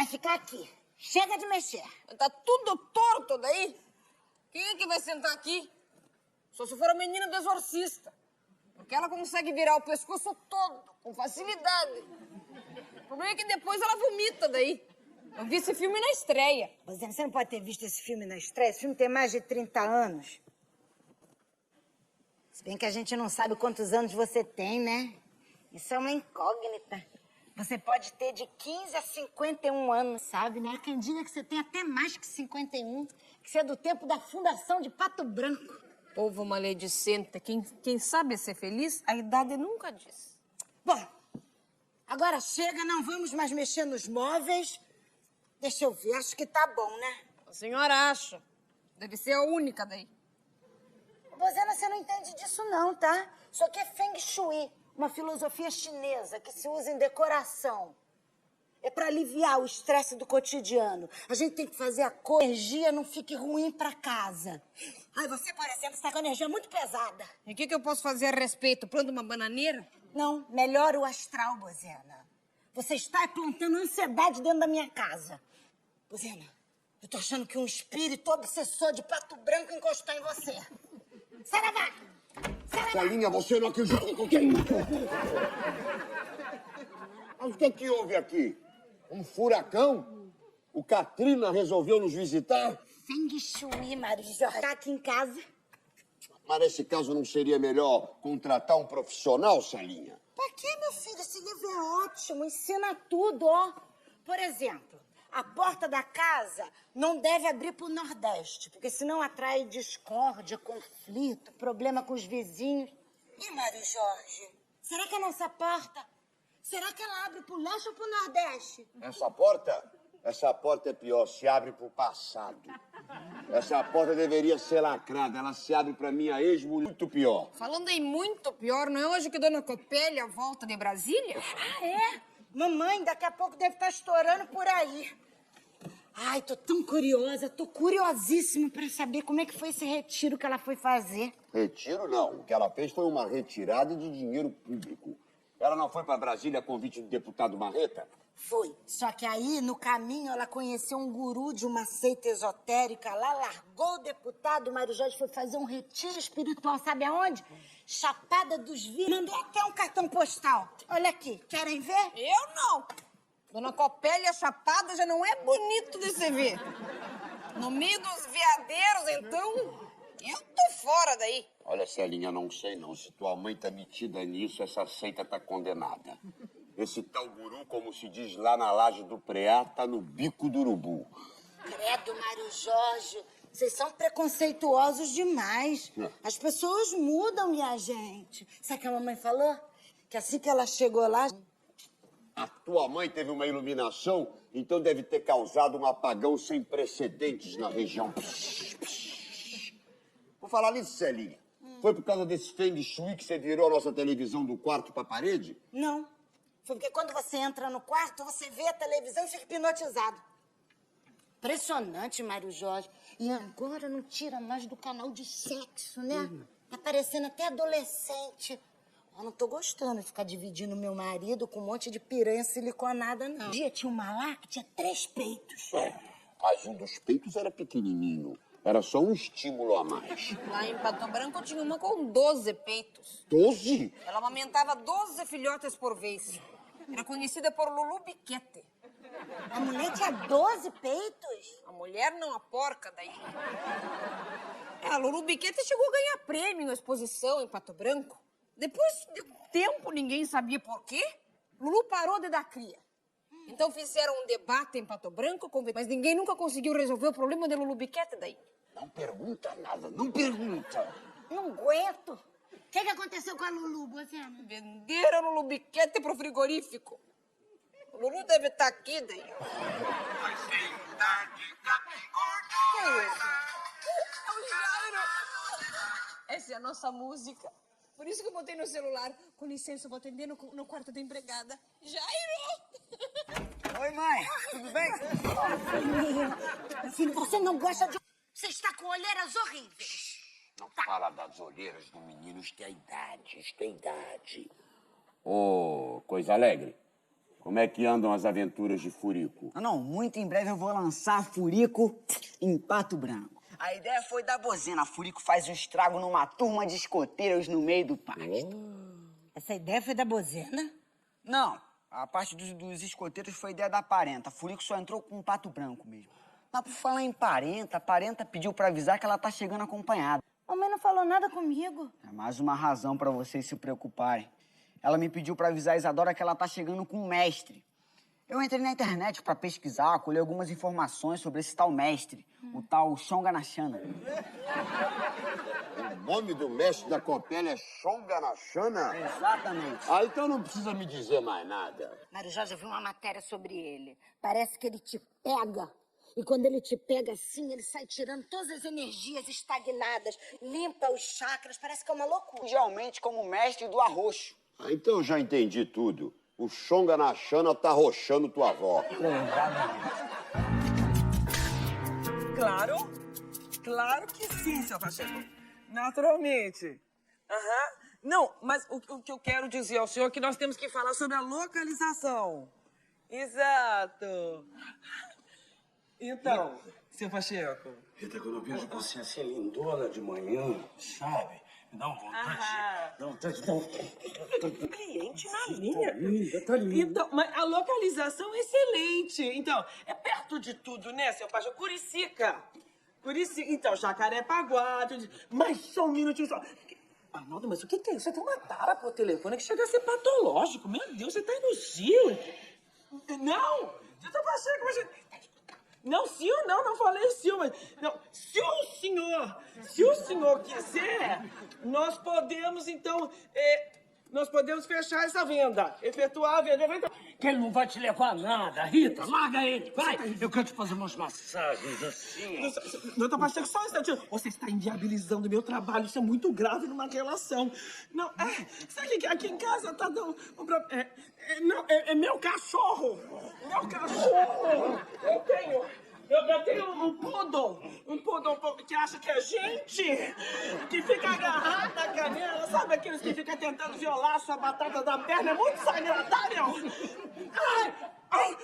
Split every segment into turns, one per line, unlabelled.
ficar aqui. Chega de mexer.
Tá tudo torto daí. Quem é que vai sentar aqui? Só se for a menina do exorcista. Porque ela consegue virar o pescoço todo, com facilidade. O problema é que depois ela vomita daí. Eu vi esse filme na estreia.
Rosana, você não pode ter visto esse filme na estreia. Esse filme tem mais de 30 anos. Se bem que a gente não sabe quantos anos você tem, né? Isso é uma incógnita. Você pode ter de 15 a 51 anos, sabe, né? Quem diga que você tem até mais que 51, que você é do tempo da fundação de Pato Branco.
Povo maledicente, quem sabe ser feliz, a idade nunca diz.
Bom, agora chega, não vamos mais mexer nos móveis. Deixa eu ver, acho que tá bom, né?
A senhora acha? Deve ser a única daí.
Rosana, você não entende disso não, tá? Isso aqui é Feng Shui, uma filosofia chinesa que se usa em decoração. É para aliviar o estresse do cotidiano. A gente tem que fazer a energia não fique ruim para casa. Ai, você, por exemplo, está com a energia muito pesada.
E o que eu posso fazer a respeito? Planta uma bananeira?
Não, melhora o astral, Bozena. Você está plantando ansiedade dentro da minha casa. Bozena, eu tô achando que um espírito obsessor de Pato Branco encostou em você. Saravá!
Celinha, você não acredita com quem? Mas o que houve aqui? Um furacão? O Katrina resolveu nos visitar?
Feng Shui, Marijó. Tá aqui em casa.
Mas nesse caso não seria melhor contratar um profissional, Celinha?
Pra quê, meu filho? Esse livro é ótimo, ensina tudo, ó. Por exemplo, a porta da casa não deve abrir pro Nordeste, porque senão atrai discórdia, conflito, problema com os vizinhos. E Mário Jorge, será que a nossa porta, será que ela abre pro Leste ou pro Nordeste?
Essa porta é pior, se abre pro passado. Essa porta deveria ser lacrada, ela se abre pra minha ex-mulher, muito pior.
Falando em muito pior, não é hoje que Dona Copélia volta de Brasília?
Ah, é? Mamãe, daqui a pouco deve estar estourando por aí. Ai, tô tão curiosa, tô curiosíssima pra saber como é que foi esse retiro que ela foi fazer.
Retiro não, o que ela fez foi uma retirada de dinheiro público. Ela não foi pra Brasília a convite do deputado Marreta?
Foi. Só que aí, no caminho, ela conheceu um guru de uma seita esotérica lá, largou o deputado, o Mário Jorge foi fazer um retiro espiritual, sabe aonde? Chapada dos Vinhos. Mandou até um cartão postal. Olha aqui, querem ver?
Eu não. Dona Copélia Chapada já não é bonito de se ver. No meio dos veadeiros, então, eu tô fora daí.
Olha, Celinha, não sei não. Se tua mãe tá metida nisso, essa seita tá condenada. Esse tal guru, como se diz lá na laje do Preá, tá no bico do urubu.
Credo, Mário Jorge, vocês são preconceituosos demais. As pessoas mudam, minha gente. Sabe o que a mamãe falou? Que assim que ela chegou lá...
A tua mãe teve uma iluminação, então deve ter causado um apagão sem precedentes na região. Vou falar nisso, Celinha. Foi por causa desse Feng Shui que você virou a nossa televisão do quarto pra parede?
Não. Foi porque quando você entra no quarto, você vê a televisão e fica hipnotizado. Impressionante, Mário Jorge. E agora não tira mais do canal de sexo, né? Tá parecendo até adolescente. Eu não tô gostando de ficar dividindo meu marido com um monte de piranha siliconada, não. Um dia tinha uma lá que tinha 3 peitos.
Mas um dos peitos era pequenininho. Era só um estímulo a mais.
Lá em Pato Branco tinha uma com 12 peitos.
12?
Ela amamentava 12 filhotes por vez. Era conhecida por Lulu Biquete.
A mulher tinha 12 peitos?
A mulher não, a porca daí. A Lulu Biquete chegou a ganhar prêmio na exposição em Pato Branco. Depois de um tempo, ninguém sabia por quê, Lulu parou de dar cria. Então fizeram um debate em Pato Branco, mas ninguém nunca conseguiu resolver o problema de Lulu Biquete daí.
Não pergunta nada, não pergunta.
Não aguento. O que aconteceu com a Lulu, Bozena?
Venderam Lulu Biquete pro frigorífico. O Lulu deve estar aqui daí. Que é isso? É o Jairo. Essa é a nossa música. Por isso que eu botei no celular. Com licença, eu vou atender no quarto da empregada. Jairo!
Oi, mãe. Tudo bem?
Meu filho, você não gosta de... Você está com olheiras horríveis.
Não fala das olheiras do menino, isto é a idade, isto é a idade. Ô, coisa alegre, Como é que andam as aventuras de Furico?
Não, muito em breve eu vou lançar Furico em Pato Branco. A ideia foi da Bozena. Furico faz um estrago numa turma de escoteiros no meio do pasto.
Essa ideia foi da Bozena?
Não, a parte dos escoteiros foi ideia da Parenta. Furico só entrou com um Pato Branco mesmo. Mas por falar em Parenta, a Parenta pediu pra avisar que ela tá chegando acompanhada.
Mamãe não falou nada comigo.
É mais uma razão pra vocês se preocuparem. Ela me pediu pra avisar a Isadora que ela tá chegando com um mestre. Eu entrei na internet pra pesquisar, colher algumas informações sobre esse tal mestre, o tal Xonga Nachana.
O nome do mestre da Copélia é Xonga Nachana?
Exatamente.
Ah, então não precisa me dizer mais nada.
Mário Jorge, eu vi uma matéria sobre ele. Parece que ele te pega. E quando ele te pega assim, ele sai tirando todas as energias estagnadas, limpa os chakras, parece que é uma loucura.
Mundialmente como mestre do arroxo.
Ah, então eu já entendi tudo. O Xonga Nachana tá arrochando tua avó.
Claro que sim, seu Pacheco. Naturalmente. Aham. Não, mas o que eu quero dizer ao senhor é que nós temos que falar sobre a localização. Exato. Então, seu Pacheco.
Rita, quando eu vejo você assim, lindona de manhã, sabe? Me dá uma vontade. Dá vontade de dar
Cliente na linha.
Tá linda.
Então, mas a localização é excelente. Então, é perto de tudo, né, seu Pacheco? Curicica. Então, Jacarepaguá. Mas só um minutinho só. Arnaldo, mas o que é isso? Você tem uma tara pro telefone que chega a ser patológico. Meu Deus, você tá indo cio. Não! Seu Pacheco, mas... Não, cio não falei cio, mas... Não, se o senhor quiser, nós podemos, então, nós podemos fechar essa venda, efetuar a venda.
Que ele não vai te levar nada, Rita. Larga ele, vai. Eu quero te fazer umas massagens assim.
Doutor Pacheco, só um instantinho. Você está inviabilizando meu trabalho, isso é muito grave numa relação. Não, sabe que aqui em casa tá dando um problema. É meu cachorro. Meu cachorro. Eu tenho um poodle que acha que é gente, que fica agarrado na canela, sabe aqueles que ficam tentando violar a sua batata da perna, é muito desagradável. Ai.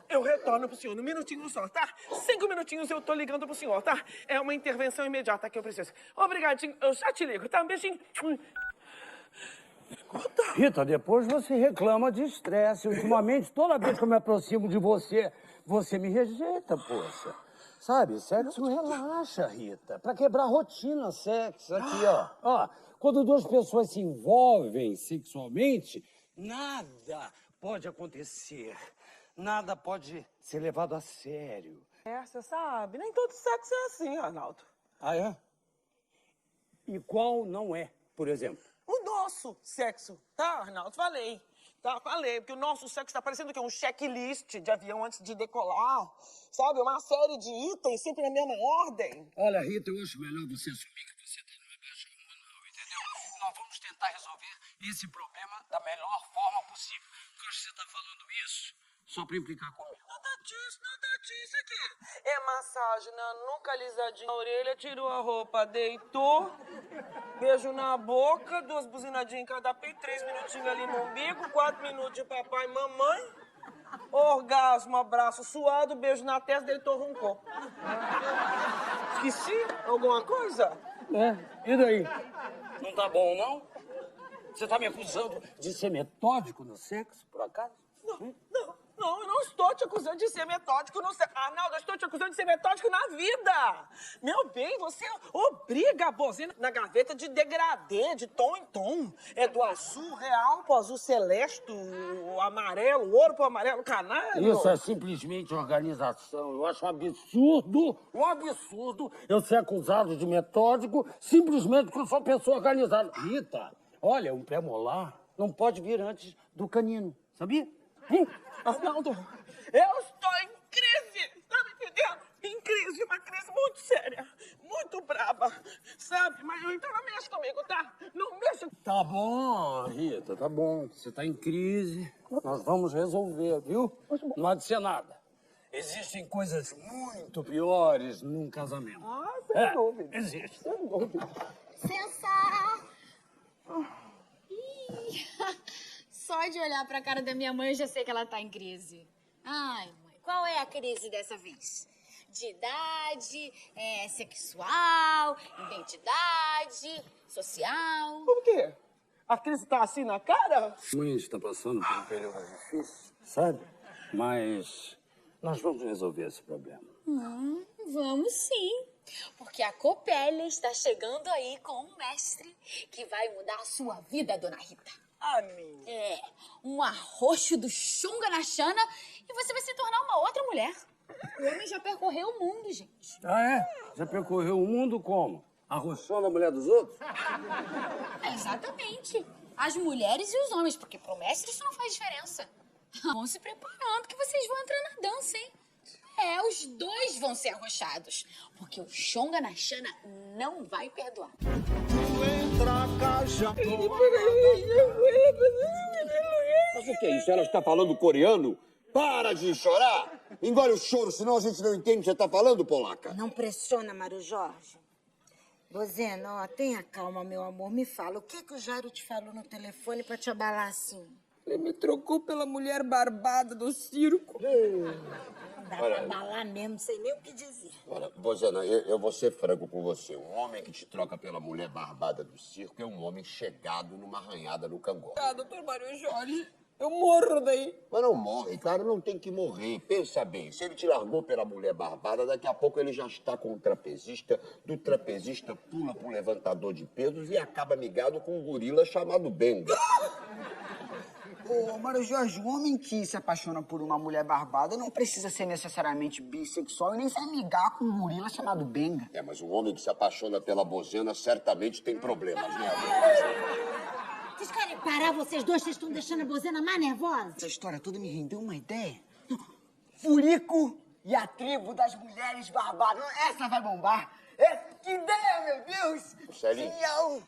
Eu retorno pro senhor, um minutinho só, tá? 5 minutinhos eu tô ligando pro senhor, tá? É uma intervenção imediata que eu preciso. Obrigadinho, eu já te ligo, tá? Um beijinho. Escuta.
Rita, depois você reclama de estresse. Ultimamente, toda vez que eu me aproximo de você, você me rejeita, poxa. Sabe, sexo relaxa, Rita. Pra quebrar a rotina, sexo. Aqui, ó. Quando duas pessoas se envolvem sexualmente, nada pode acontecer. Nada pode ser levado a sério.
Você sabe, nem todo sexo é assim, Arnaldo.
Ah, é? E qual não é, por exemplo?
O nosso sexo, tá, Arnaldo? Falei, porque o nosso sexo tá parecendo que é um checklist de avião antes de decolar, sabe? Uma série de itens, sempre na mesma ordem.
Olha, Rita, eu acho melhor você assumir que você tá numa baixa hormonal, entendeu? Nós vamos tentar resolver esse problema da melhor forma possível. Porque hoje você tá falando isso só pra implicar comigo.
Nada disso aqui. É massagem na nuca, alisadinha na orelha, tirou a roupa, deitou, beijo na boca, 2 buzinadinhas em cada peito, 3 minutinhos ali no umbigo, 4 minutos de papai e mamãe, orgasmo, abraço suado, beijo na testa, deitou, roncou. Esqueci alguma coisa?
E daí? Não tá bom, não? Você tá me acusando de ser metódico no sexo, por acaso?
Não, eu não estou te acusando de ser metódico no sexo. Arnaldo, eu estou te acusando de ser metódico na vida. Meu bem, você obriga a bozena na gaveta de degradê, de tom em tom. É do azul real pro azul celeste, o amarelo, o ouro pro amarelo canário.
Isso é simplesmente organização. Eu acho um absurdo eu ser acusado de metódico simplesmente porque eu sou uma pessoa organizada. Rita, olha, um pré-molar não pode vir antes do canino, sabia?
Arnaldo, eu estou em crise, tá me entendendo? Em crise, uma crise muito séria, muito braba, sabe? Mas então não mexe comigo, tá? Não mexe.
Tá bom, Rita, tá bom. Você tá em crise, nós vamos resolver, viu? Não há de ser nada. Existem coisas muito piores num casamento.
Sem dúvida.
Existe.
Sem dúvida.
Licença! Ih,
Só de olhar pra cara da minha mãe, eu já sei que ela tá em crise. Ai, mãe, qual é a crise dessa vez? De idade, sexual, identidade, social.
Por quê? A crise tá assim na cara?
A mãe está passando por um período difícil, sabe? Mas nós vamos resolver esse problema.
Vamos sim. Porque a Copélia está chegando aí com um mestre que vai mudar a sua vida, dona Rita.
Amém.
Um arroxo do Xunga na Xana e você vai se tornar uma outra mulher. O homem já percorreu o mundo, gente.
Ah, é? Já percorreu o mundo como? Arrochando a mulher dos outros?
Exatamente. As mulheres e os homens, porque pro mestre isso não faz diferença. Vão se preparando que vocês vão entrar na dança, hein? Os dois vão ser arrochados. Porque o Xonga na Xana não vai perdoar.
Mas o que é isso? Ela está falando coreano? Para de chorar! Engole o choro, senão a gente não entende o que você está falando, polaca.
Não pressiona, Mário Jorge. Bozena, ó, tenha calma, meu amor. Me fala, o que o Jairo te falou no telefone pra te abalar assim?
Ele me trocou pela mulher barbada do circo.
Não dá pra abalar mesmo, sem nem o que dizer.
Olha, Bozena, eu vou ser franco com você. Um homem que te troca pela mulher barbada do circo é um homem chegado numa arranhada no cangote.
Ah, doutor Mário Jorge, eu morro daí.
Mas não morre, claro, não tem que morrer. Pensa bem, se ele te largou pela mulher barbada, daqui a pouco ele já está com o trapezista, do trapezista pula pro levantador de pesos e acaba ligado com um gorila chamado Benga.
Ô, Mário Jorge, o homem que se apaixona por uma mulher barbada não precisa ser necessariamente bissexual e nem se amigar com um gorila chamado Benga.
Mas um homem que se apaixona pela Bozena certamente tem problemas, né?
Vocês querem parar, vocês dois? Vocês estão deixando a Bozena mais nervosa?
Essa história toda me rendeu uma ideia. Furico e a tribo das mulheres barbadas. Essa vai bombar. Que ideia, meu Deus!
Celinho,
Genial!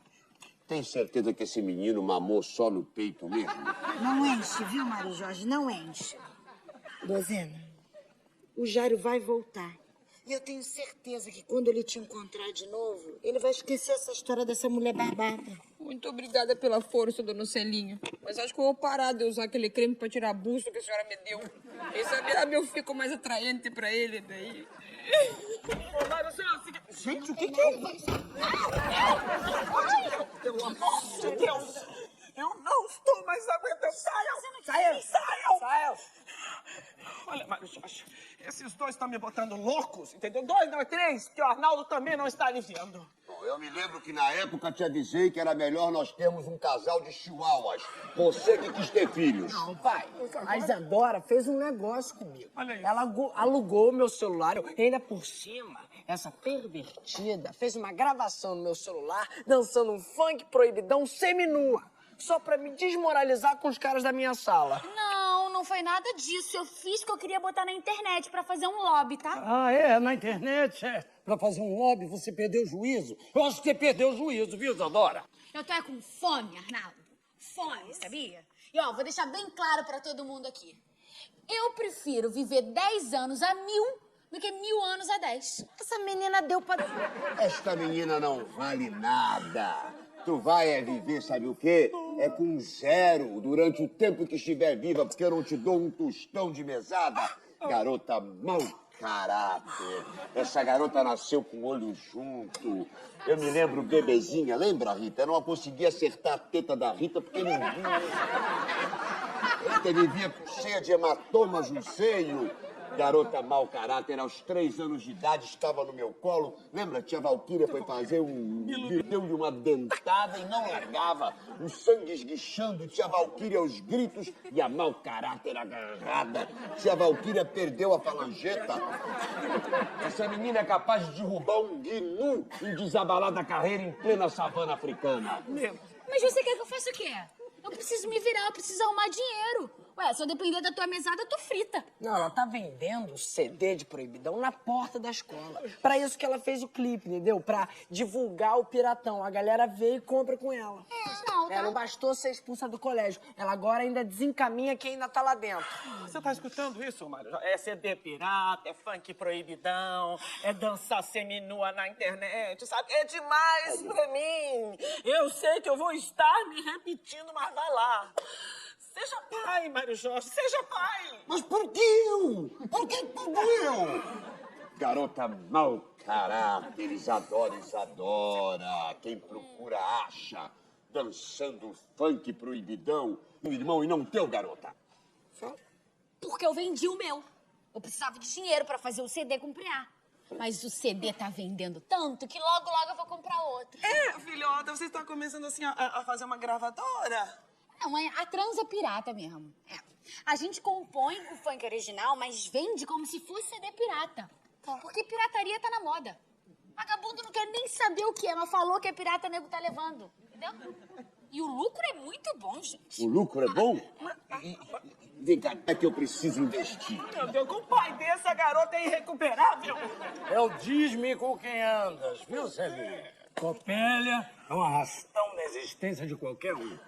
tem certeza que esse menino mamou só no peito mesmo?
Não enche, viu, Mário Jorge? Não enche. Bozena, o Jairo vai voltar. E eu tenho certeza que quando ele te encontrar de novo, ele vai esquecer essa história dessa mulher barbada.
Muito obrigada pela força, dona Celinha. Mas acho que eu vou parar de usar aquele creme pra tirar busto que a senhora me deu. Quem sabe eu fico mais atraente pra ele daí.
Ô, Mário Jorge, gente, o que é isso? Pelo amor de Deus! Eu não estou mais aguentando. Saiam! Olha, Mário Jorge, esses dois estão me botando loucos, entendeu? 2, não é 3, que o Arnaldo também não está aliviando.
Bom, eu me lembro que na época te avisei que era melhor nós termos um casal de chihuahuas. Você que quis ter filhos.
Não, pai. A Isadora fez um negócio comigo.
Olha isso.
Ela alugou meu celular e ainda por cima, essa pervertida fez uma gravação no meu celular dançando um funk proibidão seminua. Só pra me desmoralizar com os caras da minha sala.
Não foi nada disso. Eu fiz o que eu queria botar na internet pra fazer um lobby, tá?
Na internet, Pra fazer um lobby, você perdeu o juízo. Eu acho que você perdeu o juízo, viu, Isadora?
Eu tô com fome, Arnaldo. Fome, sabia? E ó, vou deixar bem claro pra todo mundo aqui. Eu prefiro viver 10 anos a 1000 do que 1000 anos a 10.
Essa menina deu pra...
Esta menina não vale nada. Tu vai viver, sabe o quê? Com 0 durante o tempo que estiver viva, porque eu não te dou um tostão de mesada. Garota mau caráter. Essa garota nasceu com o olho junto. Eu me lembro bebezinha, lembra, Rita? Eu não conseguia acertar a teta da Rita porque não via. Rita vivia cheia de hematomas no seio. Garota mau caráter, aos 3 anos de idade, estava no meu colo. Lembra, tia Valquíria foi fazer deu-lhe uma dentada e não largava. O sangue esguichando, tia Valquíria aos gritos e a mau caráter agarrada. Tia Valquíria perdeu a falangeta. Essa menina é capaz de derrubar um gnu e desabalar da carreira em plena savana africana.
Mas você quer que eu faça o quê? Eu preciso me virar, eu preciso arrumar dinheiro. Ué, se eu depender da tua mesada, eu tô frita.
Não, ela tá vendendo CD de proibidão na porta da escola. Pra isso que ela fez o clipe, entendeu? Pra divulgar o piratão. A galera vê e compra com ela. Não bastou ser expulsa do colégio. Ela agora ainda desencaminha quem ainda tá lá dentro.
Você tá escutando isso, Mário? É CD pirata, é funk proibidão, é dançar seminua na internet, sabe? É demais pra mim. Eu sei que eu vou estar me repetindo, mas vai lá. Seja pai, Mário Jorge, seja pai.
Mas por que eu? Por que tudo eu? Garota mau caráter, Isadora, Isadora. Quem procura acha. Dançando funk proibidão. O irmão e não teu, garota.
Porque eu vendi o meu. Eu precisava de dinheiro pra fazer o CD com o Preá. Mas o CD tá vendendo tanto que logo, logo eu vou comprar outro.
Filhota, você está começando assim a fazer uma gravadora?
Não, a trans é pirata mesmo. A gente compõe o funk original, mas vende como se fosse CD pirata. Porque pirataria tá na moda. Vagabundo não quer nem saber o que é, mas falou que é pirata, nego tá levando. Entendeu? E o lucro é muito bom, gente.
O lucro é bom? Vem cá, é que eu preciso investir.
Meu Deus, com o pai desse, a garota é irrecuperável.
É o diz-me com quem andas, viu, Celinha? Copélia é um arrastão na existência de qualquer um.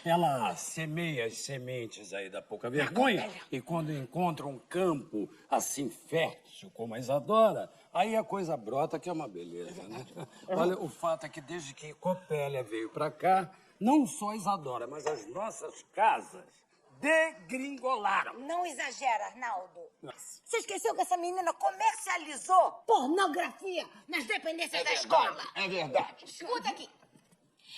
Ela semeia as sementes aí da pouca vergonha e quando encontra um campo assim fértil como a Isadora, aí a coisa brota que é uma beleza, né? Olha, o fato é que desde que Copélia veio pra cá, não só a Isadora, mas as nossas casas degringolaram.
Não exagera, Arnaldo. Você esqueceu que essa menina comercializou pornografia nas dependências da escola?
É verdade.
Escuta aqui.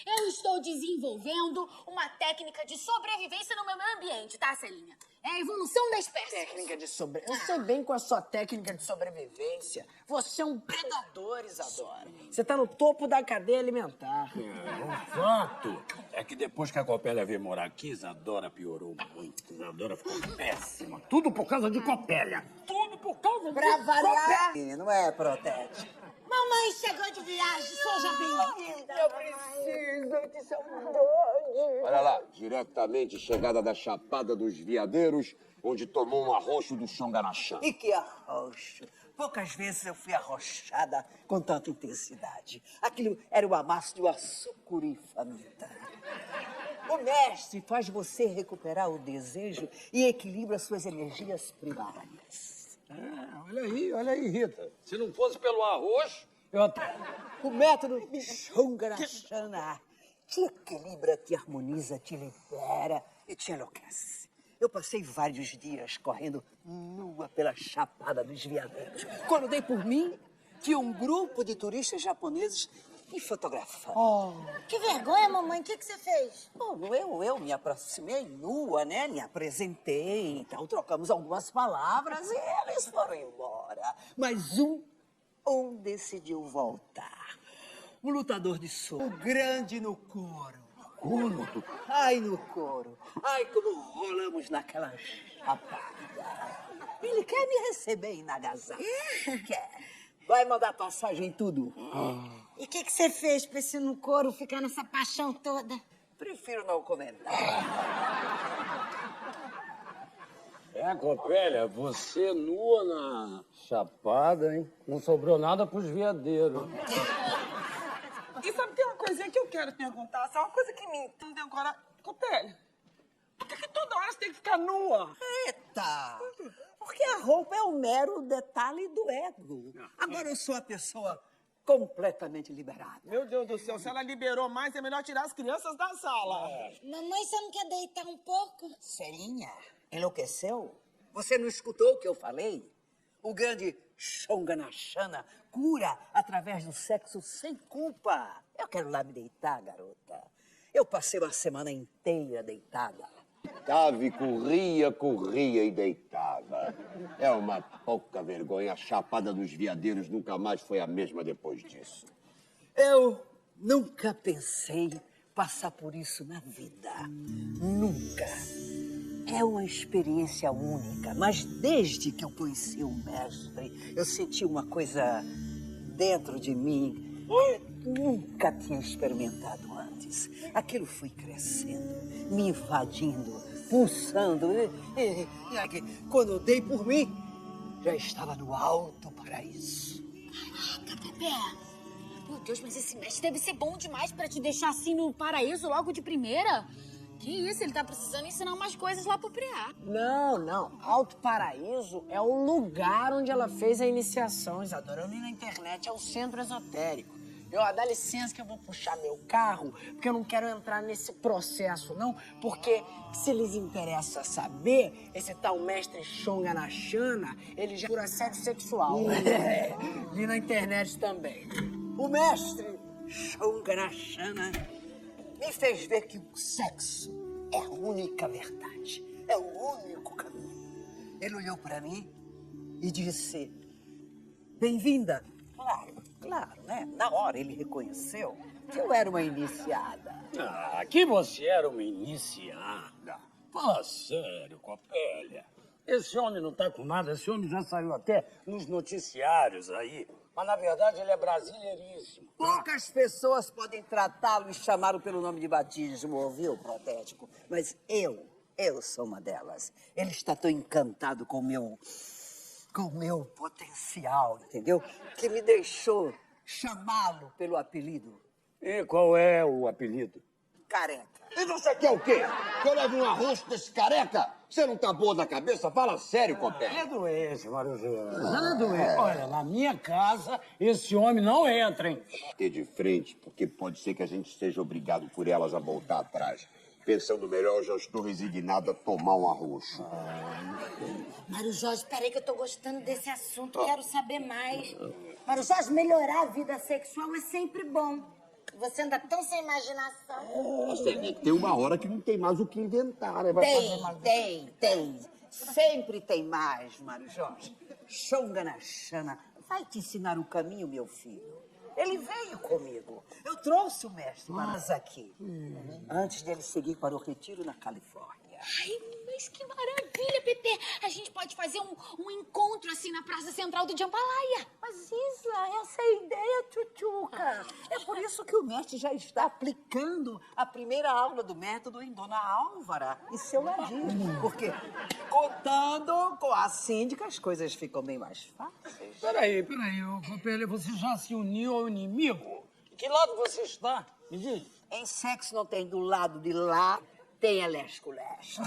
Eu estou desenvolvendo uma técnica de sobrevivência no meu meio ambiente, tá, Celinha? É a evolução da espécie.
Técnica de sobrevivência. Eu sei bem com a sua técnica de sobrevivência. Você é um predador, Isadora. Você tá no topo da cadeia alimentar.
O fato é que depois que a Copélia veio morar aqui, Isadora piorou muito. Isadora ficou péssima. Tudo por causa de Copélia. Tudo por causa de
Pra variar.
Não é, Protete?
Mamãe chegou de viagem, seja bem-vinda.
Eu preciso de saudade.
Olha lá, diretamente chegada da Chapada dos Veadeiros, onde tomou um arroxo do Xanganachã.
E que arroxo. Poucas vezes eu fui arrochada com tanta intensidade. Aquilo era o amasso de uma sucuri faminta. O mestre faz você recuperar o desejo e equilibra suas energias primárias.
Olha aí, Rita. Se não fosse pelo arroz, eu até...
O método Xanganachana te equilibra, te harmoniza, te libera e te enlouquece. Eu passei vários dias correndo nua pela Chapada dos Veadeiros. Quando dei por mim, tinha um grupo de turistas japoneses me fotografando.
Que vergonha, mamãe. O que você fez?
Bom, eu me aproximei nua, né? Me apresentei, então trocamos algumas palavras e eles foram embora. Mas um decidiu voltar. Um lutador de soco, grande no couro.
Como?
Ai, no couro. Ai, como rolamos naquela chapada. Ele quer me receber em Nagasaki. Quer. Vai mandar passagem em tudo.
E o que você fez pra esse no couro ficar nessa paixão toda?
Prefiro não comentar.
Copélia, você nua na Chapada, hein? Não sobrou nada pros veadeiros.
E sabe, tem uma coisinha que eu quero perguntar. Essa é uma coisa que me entende agora. Copélia, por que toda hora você tem que ficar nua?
Eita! Porque a roupa é um mero detalhe do ego. Agora eu sou uma pessoa completamente liberada.
Meu Deus do céu, se ela liberou mais, é melhor tirar as crianças da sala.
Mamãe, você não quer deitar um pouco?
Celinha, enlouqueceu? Você não escutou o que eu falei? O grande Xanganachana cura através do sexo sem culpa. Eu quero lá me deitar, garota. Eu passei uma semana inteira deitada.
Tave, corria e deitava. É uma pouca vergonha. A Chapada dos Veadeiros nunca mais foi a mesma depois disso.
Eu nunca pensei passar por isso na vida. Nunca. É uma experiência única, mas desde que eu conheci o mestre, eu senti uma coisa dentro de mim que nunca tinha experimentado antes. Aquilo foi crescendo, me invadindo, pulsando. E aqui, quando eu dei por mim, já estava no alto paraíso.
Caraca, Pepe. Meu Deus, mas esse mestre deve ser bom demais pra te deixar assim no paraíso logo de primeira. Que isso, ele tá precisando ensinar umas coisas lá pro Preá.
Não. Alto Paraíso é o lugar onde ela fez a iniciação, Isadora. Eu li na internet, é o centro esotérico. Dá licença que eu vou puxar meu carro, porque eu não quero entrar nesse processo, não. Porque se lhes interessa saber, esse tal mestre Xonga Nachana, ele já por assédio sexual. E na internet também. O mestre Xonga Nachana me fez ver que o sexo é a única verdade, é o único caminho. Ele olhou pra mim e disse: bem-vinda. Claro, né? Na hora ele reconheceu que eu era uma iniciada.
Ah, que você era uma iniciada. Fala sério, Copélia. Esse homem não tá com nada, esse homem já saiu até nos noticiários aí. Mas, na verdade, ele é brasileiríssimo.
Poucas pessoas podem tratá-lo e chamá-lo pelo nome de batismo, ouviu, Protético? Mas eu sou uma delas. Ele está tão encantado com o meu potencial, entendeu? Que me deixou chamá-lo pelo apelido
E qual é o apelido?
Careca.
E você quer o quê? Que eu leve um arroz desse careca? Você não tá boa da cabeça? Fala sério, Copé.
É doente, Mário Jorge. É doente. Olha, na minha casa, esse homem não entra, hein?
Ter de frente, porque pode ser que a gente seja obrigado por elas a voltar atrás. Pensando melhor, eu já estou resignado a tomar um arroz.
Mário Jorge, peraí que eu tô gostando desse assunto, quero saber mais. Mário Jorge, melhorar a vida sexual é sempre bom. Você anda tão sem imaginação.
Mas tem uma hora que não tem mais o que inventar, né?
Tem. Sempre tem mais, Mário Jorge. Xonga Nachana vai te ensinar o caminho, meu filho. Ele veio comigo. Eu trouxe o mestre Manas aqui. Antes dele seguir para o retiro na Califórnia.
Ai, mas que maravilha, Pepe. A gente pode fazer um encontro assim na Praça Central do Jambalaya.
Mas, Isla, essa é a ideia, Tchutchuca. É por isso que o mestre já está aplicando a primeira aula do método em Dona Álvara e seu ladinho. Porque, contando com a síndica, as coisas ficam bem mais fáceis.
Peraí, ô Copélia, você já se uniu ao inimigo? Que lado você está? Me diz.
Em sexo não tem do lado de lá, tem a leste-leste.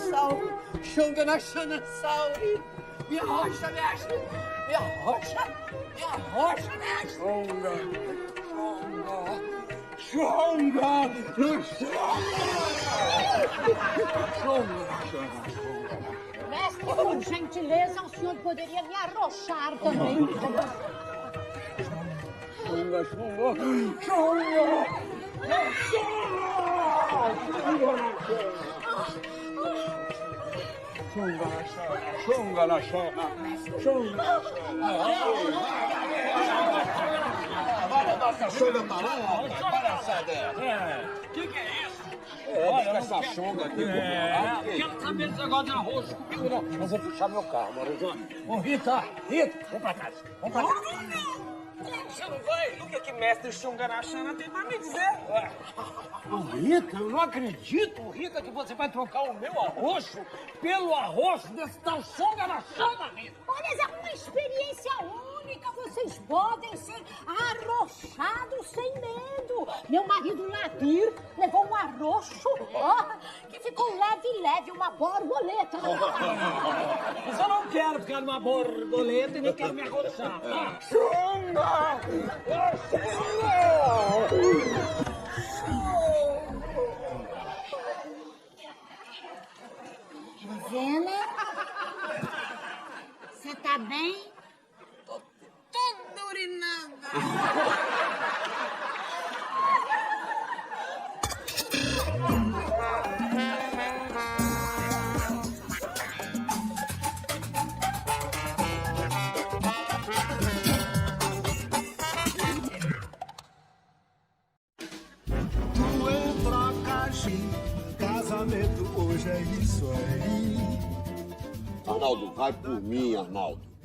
Salve, Xonga Nachana, salve. Me arrocha, mestre. Me arrocha, mestre.
Mestre, por gentileza, o senhor poderia me arrochar também.
Xonga Nachana.
Vai levar a cachorra pra lá, palhaçada.
Que é isso?
Olha, essa chonga aqui.
Quero saber esse negócio de arroz comigo, não. Eu vou puxar meu carro, Mário Jorge. Ô, Rita, vamos pra casa.
Você não vai? O que mestre Xonga Nachana tem pra me dizer?
Ô, Rita, eu não acredito, Rita, que você vai trocar o meu arroz pelo arroz desse tal Xonga Nachana, Rita.
Olha, é uma experiência única. Vocês podem ser arrochados sem medo. Meu marido Nadir levou um arrocho que ficou leve, uma borboleta.
Mas eu não quero ficar numa borboleta e nem quero me arrochar.
Rosena, você tá bem?
Toda urinada.
Tu entra casamento hoje é isso aí.
Arnaldo, vai por mim, Arnaldo.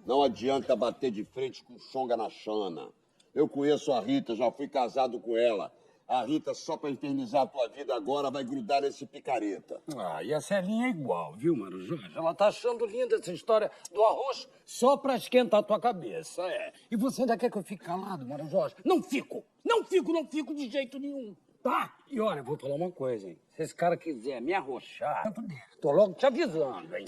Não adianta bater de frente com o Xonga Nachana. Eu conheço a Rita, já fui casado com ela. A Rita, só pra infernizar a tua vida agora, vai grudar nesse picareta.
Ah, e a Celinha é igual, viu, Mário Jorge? Ela tá achando linda essa história do arroz só pra esquentar a tua cabeça, é. E você ainda quer que eu fique calado, Mário Jorge? Não fico de jeito nenhum. Tá? E olha, eu vou falar uma coisa, hein? Se esse cara quiser me arrochar, tô logo te avisando, hein?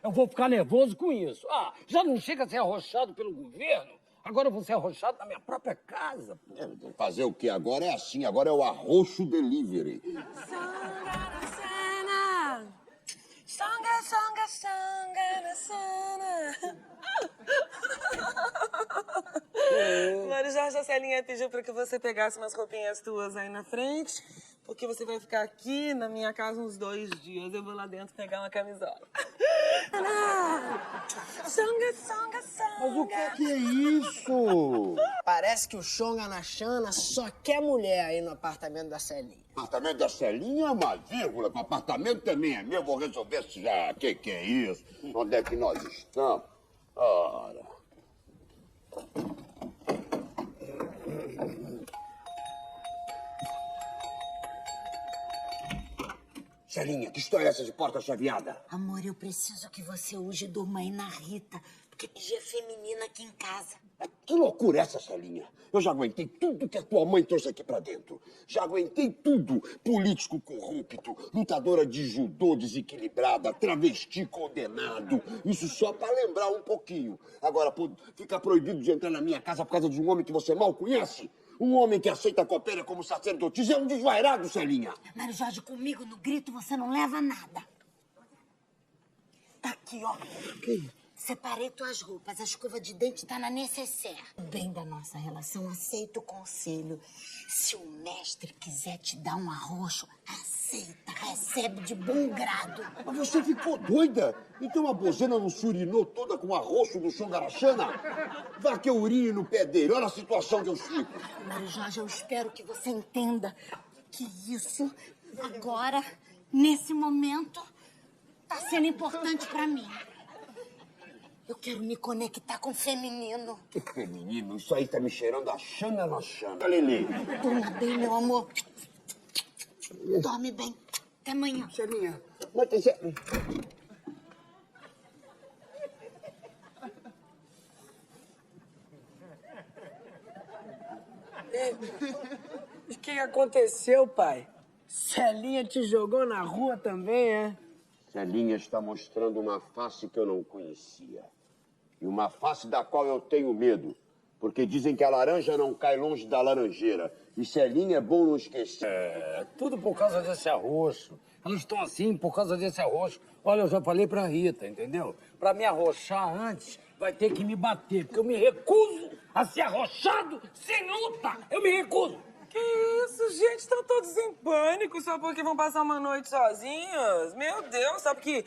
Eu vou ficar nervoso com isso. Ah, já não chega a ser arrochado pelo governo? Agora eu vou ser arrochado na minha própria casa, pô.
Fazer o quê? Agora é assim, agora é o arroxo delivery.
Mário Jorge, a Celinha pediu pra que você pegasse umas roupinhas tuas aí na frente, porque você vai ficar aqui na minha casa uns 2 dias. Eu vou lá dentro pegar uma camisola.
Mas o que é isso?
Parece que o Xonga na Xana só quer mulher aí no apartamento da Celinha.
Apartamento da Celinha é uma vírgula, o apartamento também é meu, vou resolver isso já. Que é isso? Onde é que nós estamos? Ora. Celinha, que história é essa de porta chaveada?
Amor, eu preciso que você hoje durma aí na Rita, porque tem dia feminina aqui em casa.
Que loucura é essa, Celinha? Eu já aguentei tudo que a tua mãe trouxe aqui pra dentro. Já aguentei tudo. Político corrupto, lutadora de judô desequilibrada, travesti condenado. Isso só pra lembrar um pouquinho. Agora, fica proibido de entrar na minha casa por causa de um homem que você mal conhece? Um homem que aceita a copélia como sacerdotisa é um desvairado, Celinha.
Mário Jorge, comigo no grito você não leva nada. Tá aqui, ó. Separei tuas roupas, a escova de dente tá na necessaire. Bem da nossa relação, aceita o conselho. Se o mestre quiser te dar um arroxo, aceita, recebe de bom grado.
Mas você ficou doida? Então a bozena não se urinou toda com o arroxo do Xongarachana? Vá que eu urine no pé dele, olha a situação que eu fico.
Mário Jorge, eu espero que você entenda que isso, agora, nesse momento, tá sendo importante pra mim. Eu quero me conectar com o feminino.
Que feminino? Isso aí tá me cheirando a Xana na Xana. Lili.
Durma bem, meu amor. Dorme bem. Até amanhã.
Celinha, mas tem...
O que aconteceu, pai? Celinha te jogou na rua também, é?
Celinha está mostrando uma face que eu não conhecia. E uma face da qual eu tenho medo. Porque dizem que a laranja não cai longe da laranjeira. E Celinha é bom não esquecer.
É, tudo por causa desse arroxo. Elas estão assim por causa desse arroxo. Olha, eu já falei pra Rita, entendeu? Pra me arrochar antes, vai ter que me bater. Porque eu me recuso a ser arrochado sem luta. Eu me recuso.
Que isso, gente? Estão todos em pânico só porque vão passar uma noite sozinhas? Meu Deus, sabe que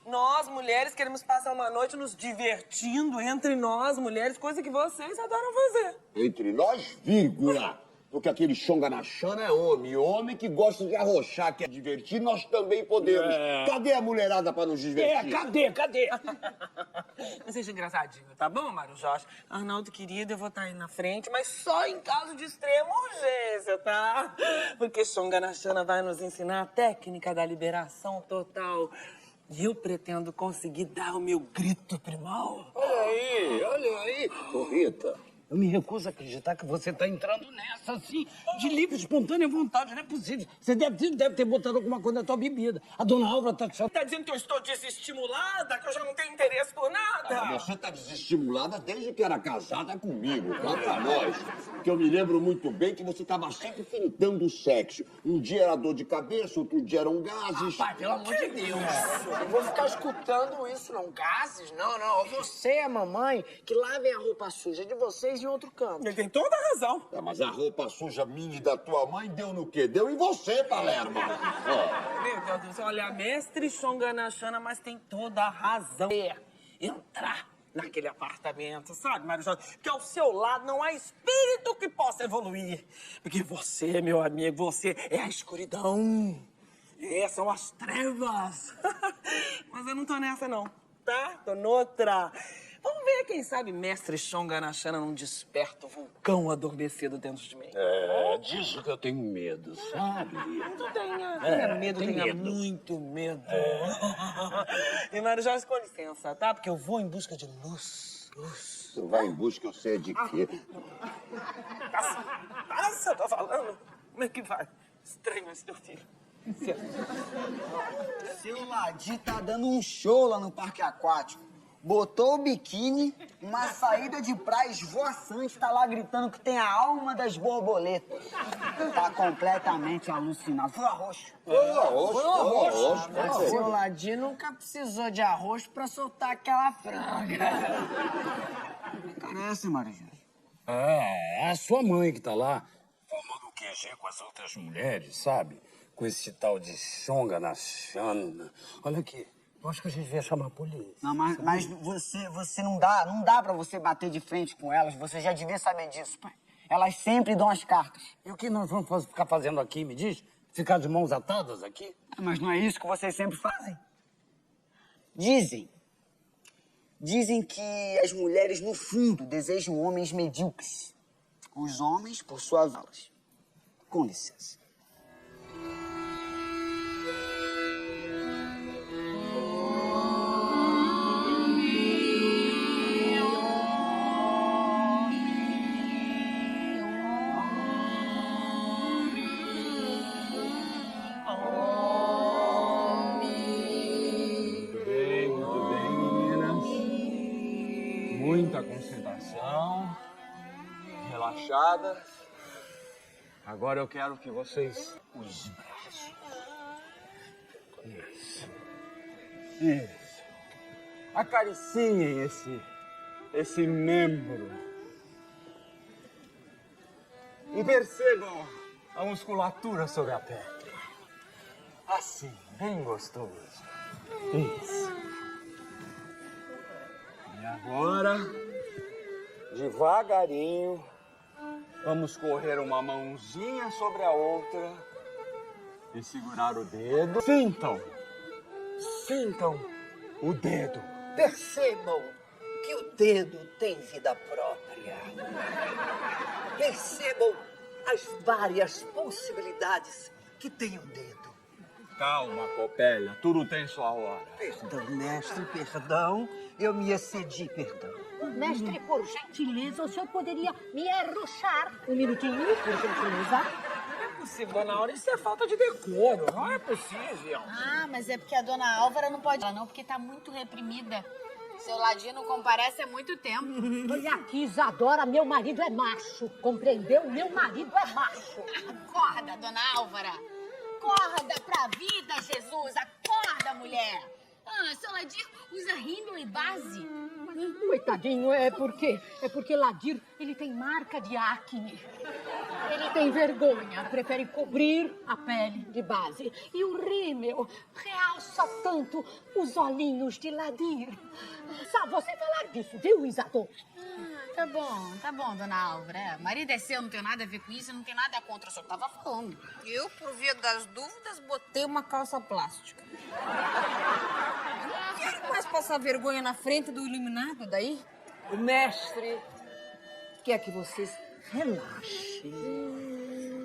nós, mulheres, queremos passar uma noite nos divertindo entre nós, mulheres, coisa que vocês adoram fazer.
Entre nós, vírgula. Porque aquele Xongarachana é homem. E homem que gosta de arrochar, quer divertir, nós também podemos. Cadê a mulherada pra nos divertir?
Cadê?
Não seja engraçadinho, tá bom, Mário Jorge? Arnaldo, querido, eu vou estar aí na frente, mas só em caso de extrema urgência, tá? Porque Xongarachana vai nos ensinar a técnica da liberação total. E eu pretendo conseguir dar o meu grito primal.
Olha aí. Ô, Rita, eu me recuso a acreditar que você tá entrando nessa, assim, de livre, espontânea vontade. Não é possível. Você deve ter botado alguma coisa na tua bebida. A dona Álvara tá te chamando.
Tá dizendo que eu estou desestimulada, que eu já não tenho interesse por nada?
Você tá desestimulada desde que era casada comigo, tá pra nós. Que eu me lembro muito bem que você tava sempre fintando o sexo. Um dia era dor de cabeça, outro dia eram gases.
Pai, pelo amor de Deus. Não vou ficar escutando isso, não. Gases? Não. Você é a mamãe que lavem a roupa suja de vocês em outro canto.
Ele tem toda a razão.
Mas a roupa suja minha e da tua mãe deu no quê? Deu em você, Palermo.
Meu Deus do céu, olha, mestre Xonganachana, mas tem toda a razão. Entrar naquele apartamento, sabe, Mário Jorge? Porque ao seu lado não há espírito que possa evoluir. Porque você, meu amigo, você é a escuridão. São as trevas. Mas eu não tô nessa, não, tá? Tô noutra. Vamos ver, quem sabe, mestre Xonganachana não desperta o vulcão adormecido dentro de mim.
É disso que eu tenho medo, sabe?
Não tenha medo, tenha muito medo. E, Mário Jorge, com licença, tá? Porque eu vou em busca de luz.
Tu vai em busca, eu sei de quê.
Passa, eu tô falando.
Como é que vai? Estranho esse teu filho.
Seu Ladir tá dando um show lá no parque aquático. Botou o biquíni, uma saída de praia esvoaçante, tá lá gritando que tem a alma das borboletas. Tá completamente alucinado. Foi o arroz.
Seu Ladir nunca precisou de arroz pra soltar aquela franga.
Parece, Marijão.
É a sua mãe que tá lá, formando o QG com as outras mulheres, sabe? Com esse tal de Xonga na Xana. Olha aqui, eu acho que a gente devia chamar a polícia.
Não, mas você não dá pra você bater de frente com elas. Você já devia saber disso, pai. Elas sempre dão as cartas.
E o que nós vamos ficar fazendo aqui, me diz? Ficar de mãos atadas aqui?
Mas não é isso que vocês sempre fazem. Dizem que as mulheres, no fundo, desejam homens medíocres. Os homens, por sua vez. Com licença.
Muito bem, meninas. Muita concentração. Relaxadas. Agora eu quero que vocês os braços. Isso. Acariciem esse membro. E percebam a musculatura sobre a pele. Assim, bem gostoso. Isso. E agora, devagarinho, vamos correr uma mãozinha sobre a outra e segurar o dedo. Sintam o dedo.
Percebam que o dedo tem vida própria. Percebam as várias possibilidades que tem o dedo.
Calma, Copélia, tudo tem sua hora.
Perdão, mestre, perdão. Eu me excedi, perdão.
Mestre, por gentileza, o senhor poderia me arrochar um minutinho, por gentileza?
Não é possível, dona Aura, isso é falta de decoro, não é possível.
Ah, mas é porque a dona Álvara não pode. Não, porque tá muito reprimida. Seu Ladir não comparece há muito tempo.
Olha aqui, Isadora, meu marido é macho, compreendeu? Meu marido é macho.
Acorda, dona Álvara. Acorda pra vida, Jesus. Acorda, mulher. Ah, seu Ladir usa rímel e base.
Coitadinho, é porque Ladir, ele tem marca de acne. Ele tem vergonha, prefere cobrir a pele de base. E o rímel realça tanto os olhinhos de Ladir. Só você falar disso, viu, Isadora?
Tá bom, dona Álvara. É, marido é seu, não tem nada a ver com isso, não tem nada contra, o senhor tava falando.
Eu, por via das dúvidas, botei uma calça plástica. Quero mais passar vergonha na frente do iluminado daí?
O mestre quer que vocês relaxem.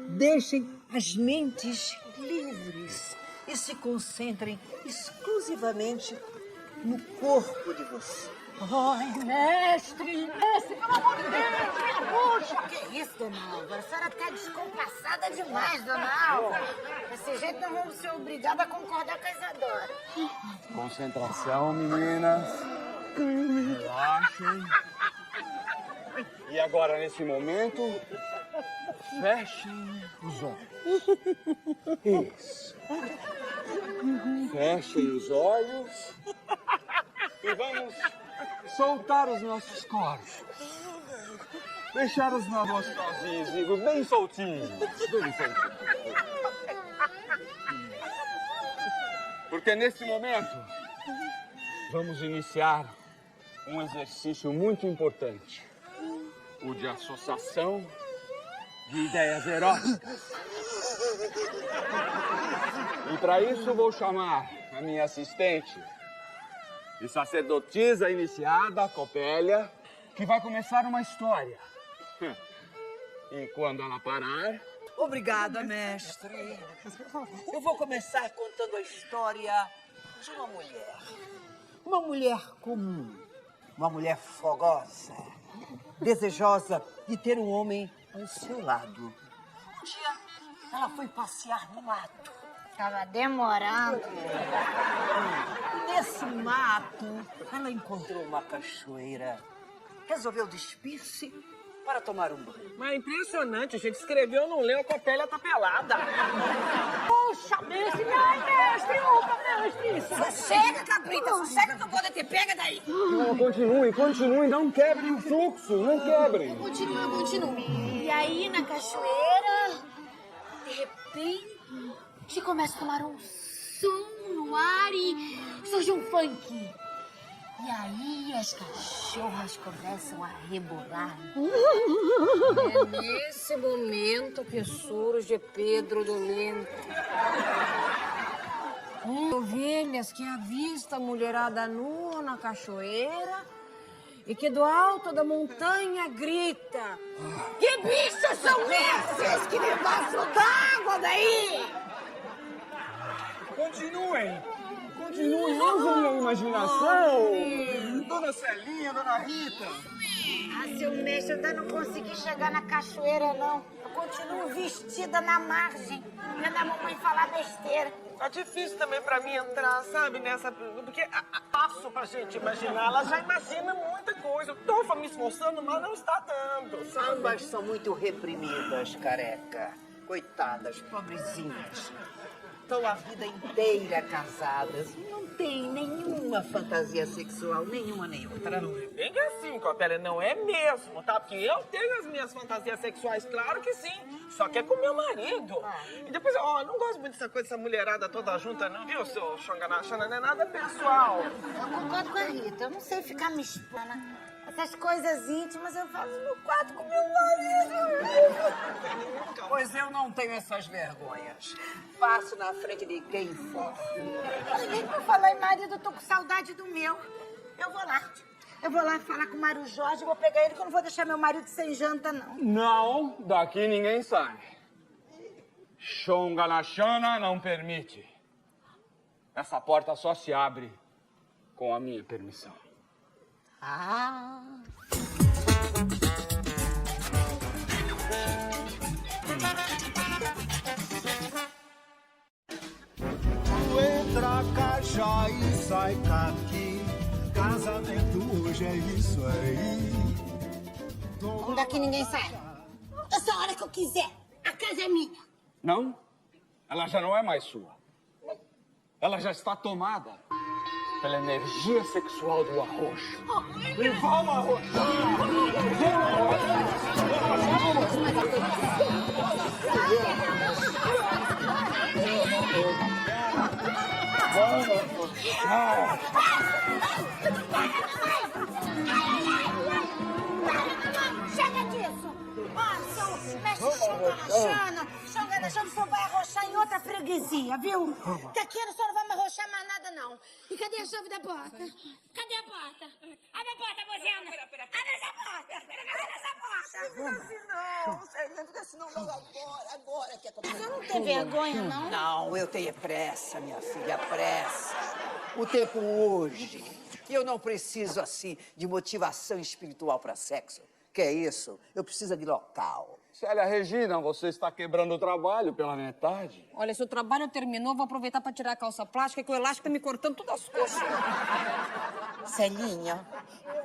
Deixem as mentes livres e se concentrem exclusivamente no corpo de vocês.
Ai, mestre, pelo amor de Deus, me arrocha.
Que isso, dona Álvara? A senhora tá descompassada demais, dona Álvara. Desse jeito nós vamos ser obrigados a concordar com a Isadora.
Concentração, meninas. Relaxem. E agora, nesse momento, fechem os olhos. Isso. Fechem os olhos. E vamos soltar os nossos corpos. Deixar os nossos gostosinhos bem soltinhos. Bem soltinhos. Porque nesse momento, vamos iniciar um exercício muito importante. O de associação de ideias eróticas. E para isso vou chamar a minha assistente e sacerdotisa iniciada, Copélia, que vai começar uma história. E quando ela parar...
Obrigada, mestre. Eu vou começar contando a história de uma mulher. Uma mulher comum. Uma mulher fogosa. Desejosa de ter um homem ao seu lado. Um dia, Ela foi passear no mato.
Tava demorando.
Nesse mato, ela encontrou uma cachoeira. Resolveu despir-se para tomar um banho.
Mas é impressionante, a gente escreveu, não leu, com a pele atapelada.
Poxa, mestre! Ai, mestre! Opa, mestre!
Sossega, cabrita, sossega que eu vou ter. Pega daí.
Não, continuem, não quebrem o fluxo, não quebrem.
Continue. E aí, na cachoeira, de repente, começa a tomar um som no ar e surge um funk. E aí, as cachorras começam a rebolar.
É nesse momento que surge Pedro do Lento. Ovelhas que avista a mulherada nua na cachoeira e que do alto da montanha grita: que bichos são esses que debaixo d'água daí?
Continuem, usem a imaginação. Dona Celinha, Dona Rita.
Ah, seu mestre, eu ainda não consegui chegar na cachoeira, não. Eu continuo vestida na margem, vendo a mamãe falar besteira.
Tá difícil também pra mim entrar, sabe, nessa... Porque passo pra gente imaginar, ela já imagina muita coisa. Eu tô me esforçando, mas não está dando, sabe?
Ambas são muito reprimidas, careca. Coitadas, pobrezinhas. Estão a vida inteira casadas. Não tem nenhuma fantasia sexual, nenhuma nem outra.
Não é bem assim, Copélia, não é mesmo, tá? Porque eu tenho as minhas fantasias sexuais, claro que sim. Só que é com meu marido. E depois, ó, eu não gosto muito dessa coisa, dessa mulherada toda junta, não, viu, seu Xanganachana? Não é nada pessoal.
Eu concordo com a Rita, eu não sei ficar me expondo. Essas coisas íntimas eu faço no quarto com meu marido.
Pois eu não tenho essas vergonhas. Faço na frente de quem for.
Nem pra falar em marido, eu tô com saudade do meu. Eu vou lá. Eu vou lá falar com o Mário Jorge, vou pegar ele, que eu não vou deixar meu marido sem janta, não.
Não, daqui ninguém sai. Xanganachana não permite. Essa porta só se abre com a minha permissão.
Ah...
Tu entra cá já e sai caqui. Casamento hoje é isso aí.
Vamos daqui, ninguém sai. Essa hora que eu quiser. A casa é minha.
Não, ela já não é mais sua. Ela já está tomada pela energia sexual do arroxo. E vamos arroxar!
Chega disso! Ó, seu mestre Xanganachana, o senhor vai arrochar em outra freguesia, viu? Que aqui o senhor não vai me arrochar mais nada, não. E cadê a chave da porta? Cadê a porta? Abre a porta, Bozena! Abre essa porta! Abre essa porta!
Não, fica assim não, agora que é
O senhor não tem vergonha, não?
Não, eu tenho pressa, minha filha, pressa. O tempo hoje. Eu não preciso, assim, de motivação espiritual para sexo. Que é isso? Eu preciso de local.
Célia Regina, você está quebrando o trabalho pela metade.
Olha, se o trabalho terminou, vou aproveitar pra tirar a calça plástica, que o elástico tá me cortando todas as coxas.
Celinha,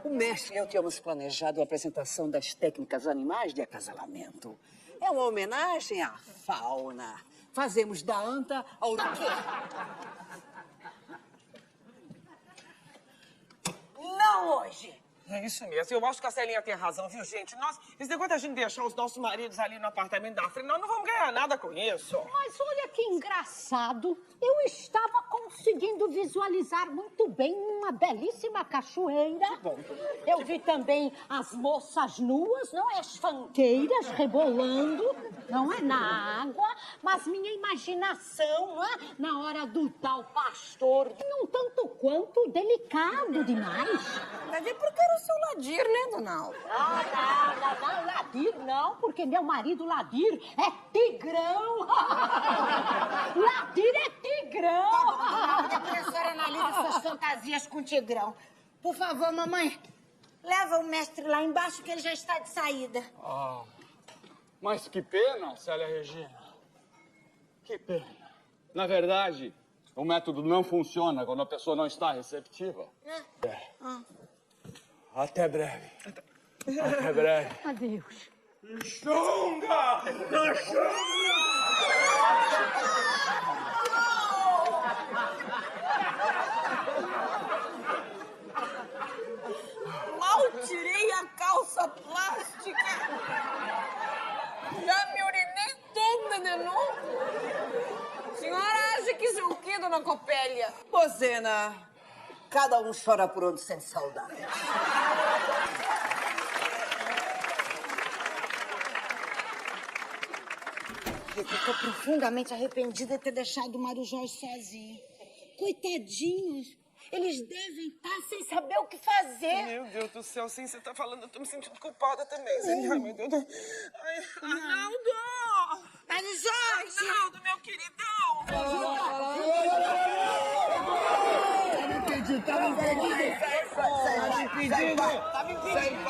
o mestre e eu tínhamos planejado a apresentação das técnicas animais de acasalamento. É uma homenagem à fauna. Fazemos da anta ao...
Não hoje!
É isso mesmo. Eu acho que a Celinha tem razão, viu, gente? Esse negócio da gente deixar os nossos maridos ali no apartamento da frente, nós não vamos ganhar nada com isso.
Mas olha que engraçado. Eu estava conseguindo visualizar muito bem uma belíssima cachoeira. Eu vi também as moças nuas, não é? As fanteiras rebolando, não é? Na água. Mas minha imaginação, não é? Na hora do tal pastor, um tanto quanto delicado demais.
Vai ver porque era o seu Ladir, né, dona Alva?
Não, Ladir não, porque meu marido Ladir é tigrão. Ladir é tigrão.
Depois a senhora analisa suas fantasias com tigrão. Por favor, mamãe, leva o mestre lá embaixo que ele já está de saída.
Mas que pena, Célia Regina. Que pena. Na verdade, o método não funciona quando a pessoa não está receptiva. Até breve. Até breve.
Adeus.
Xonga!
Mal tirei a calça plástica. Já me urinei toda de novo. A senhora acha que isso é o quê, dona Copélia?
Rosena, cada um chora por onde sente saudade.
Eu tô profundamente arrependida de ter deixado o Mário Jorge sozinho. Coitadinhos. Eles devem estar sem saber o que fazer.
Meu Deus do céu, sim, você tá falando, eu tô me sentindo culpada também. Ai, meu Deus. Ai, Arnaldo!
Mário Jorge!
Arnaldo, meu queridão!
Tá me impedindo.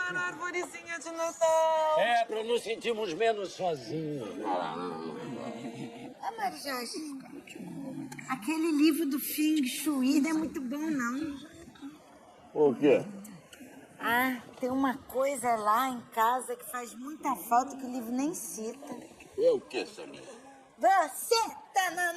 Uma arvorezinha de Natal.
É, pra nos sentirmos menos sozinhos.
Ah, Mário Jorge, aquele livro do Feng Shui não é muito bom, não.
O quê?
Ah, tem uma coisa lá em casa que faz muita falta que o livro nem cita.
É o quê, Samir?
Você tá na...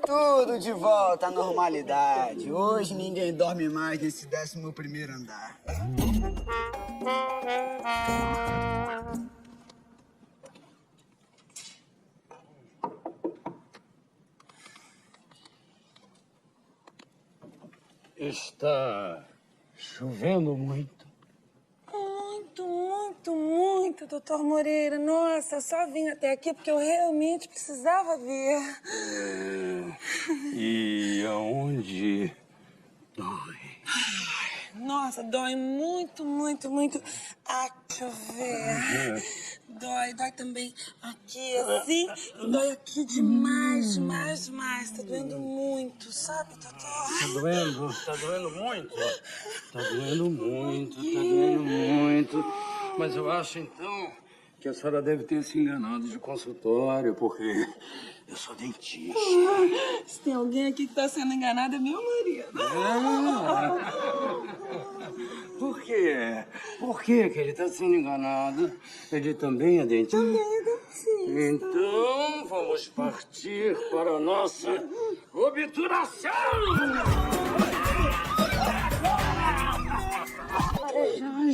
Tudo de volta à normalidade. Hoje ninguém dorme mais nesse 11º andar.
Está chovendo muito.
Muito, doutor Moreira. Nossa, eu só vim até aqui porque eu realmente precisava ver.
E aonde dói?
Nossa, dói muito. Deixa eu ver. Dói também aqui, assim. E dói aqui demais. Tá doendo muito, sabe, doutor?
Tá doendo? Tá doendo muito? Tá doendo muito. Mas eu acho, então, que a senhora deve ter se enganado de consultório, porque eu sou dentista.
Se tem alguém aqui que tá sendo enganado, é meu marido.
Por quê? Por que que ele tá sendo enganado? Ele também é dentista?
Também é dentista.
Então, vamos partir para a nossa obturação!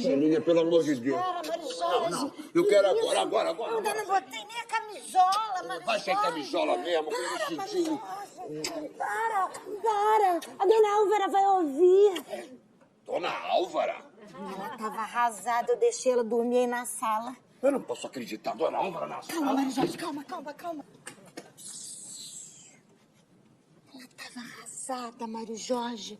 Soninha, pelo amor de Deus.
Para, Mário Jorge.
Não, eu quero agora.
Eu ainda não botei nem a camisola, Mário
Vai sem
Jorge.
camisola mesmo, com
Para,
vestidinho.
Mário Jorge. Para. A dona Álvara vai ouvir.
Dona Álvara?
Ela tava arrasada, eu deixei ela dormir aí na sala.
Eu não posso acreditar, Dona Álvara na
Calma,
sala.
Mário Jorge, calma. Ela tava arrasada, Mário Jorge.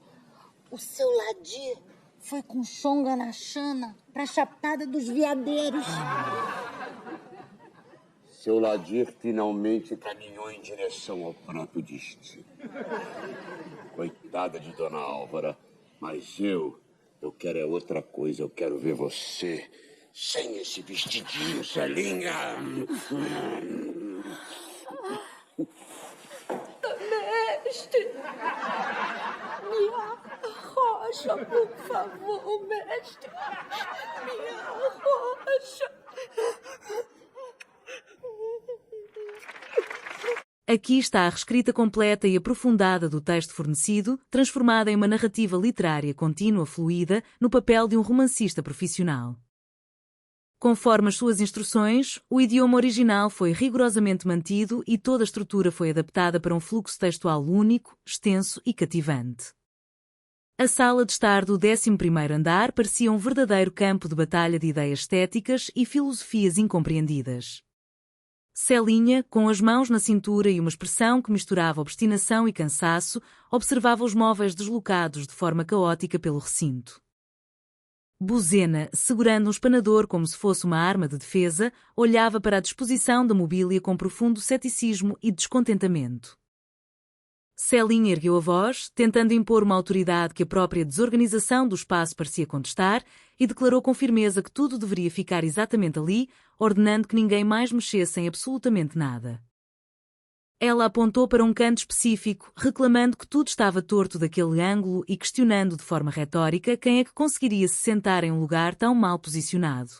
O seu Ladir foi com Xonga na Xana pra Chapada dos Veadeiros.
Seu Ladir finalmente caminhou em direção ao próprio destino. Coitada de Dona Álvara, mas eu quero é outra coisa. Eu quero ver você sem esse vestidinho, Celinha.
Mestre! Me arrocha, por favor, mestre! Me arrocha!
Aqui está a reescrita completa e aprofundada do texto fornecido, transformada em uma narrativa literária contínua, fluida, no papel de um romancista profissional. Conforme as suas instruções, o idioma original foi rigorosamente mantido e toda a estrutura foi adaptada para um fluxo textual único, extenso e cativante. A sala de estar do 11º andar parecia um verdadeiro campo de batalha de ideias estéticas e filosofias incompreendidas. Celinha, com as mãos na cintura e uma expressão que misturava obstinação e cansaço, observava os móveis deslocados de forma caótica pelo recinto. Buzena, segurando um espanador como se fosse uma arma de defesa, olhava para a disposição da mobília com profundo ceticismo e descontentamento. Celinha ergueu a voz, tentando impor uma autoridade que a própria desorganização do espaço parecia contestar, e declarou com firmeza que tudo deveria ficar exatamente ali, ordenando que ninguém mais mexesse em absolutamente nada. Ela apontou para um canto específico, reclamando que tudo estava torto daquele ângulo e questionando de forma retórica quem é que conseguiria se sentar em um lugar tão mal posicionado.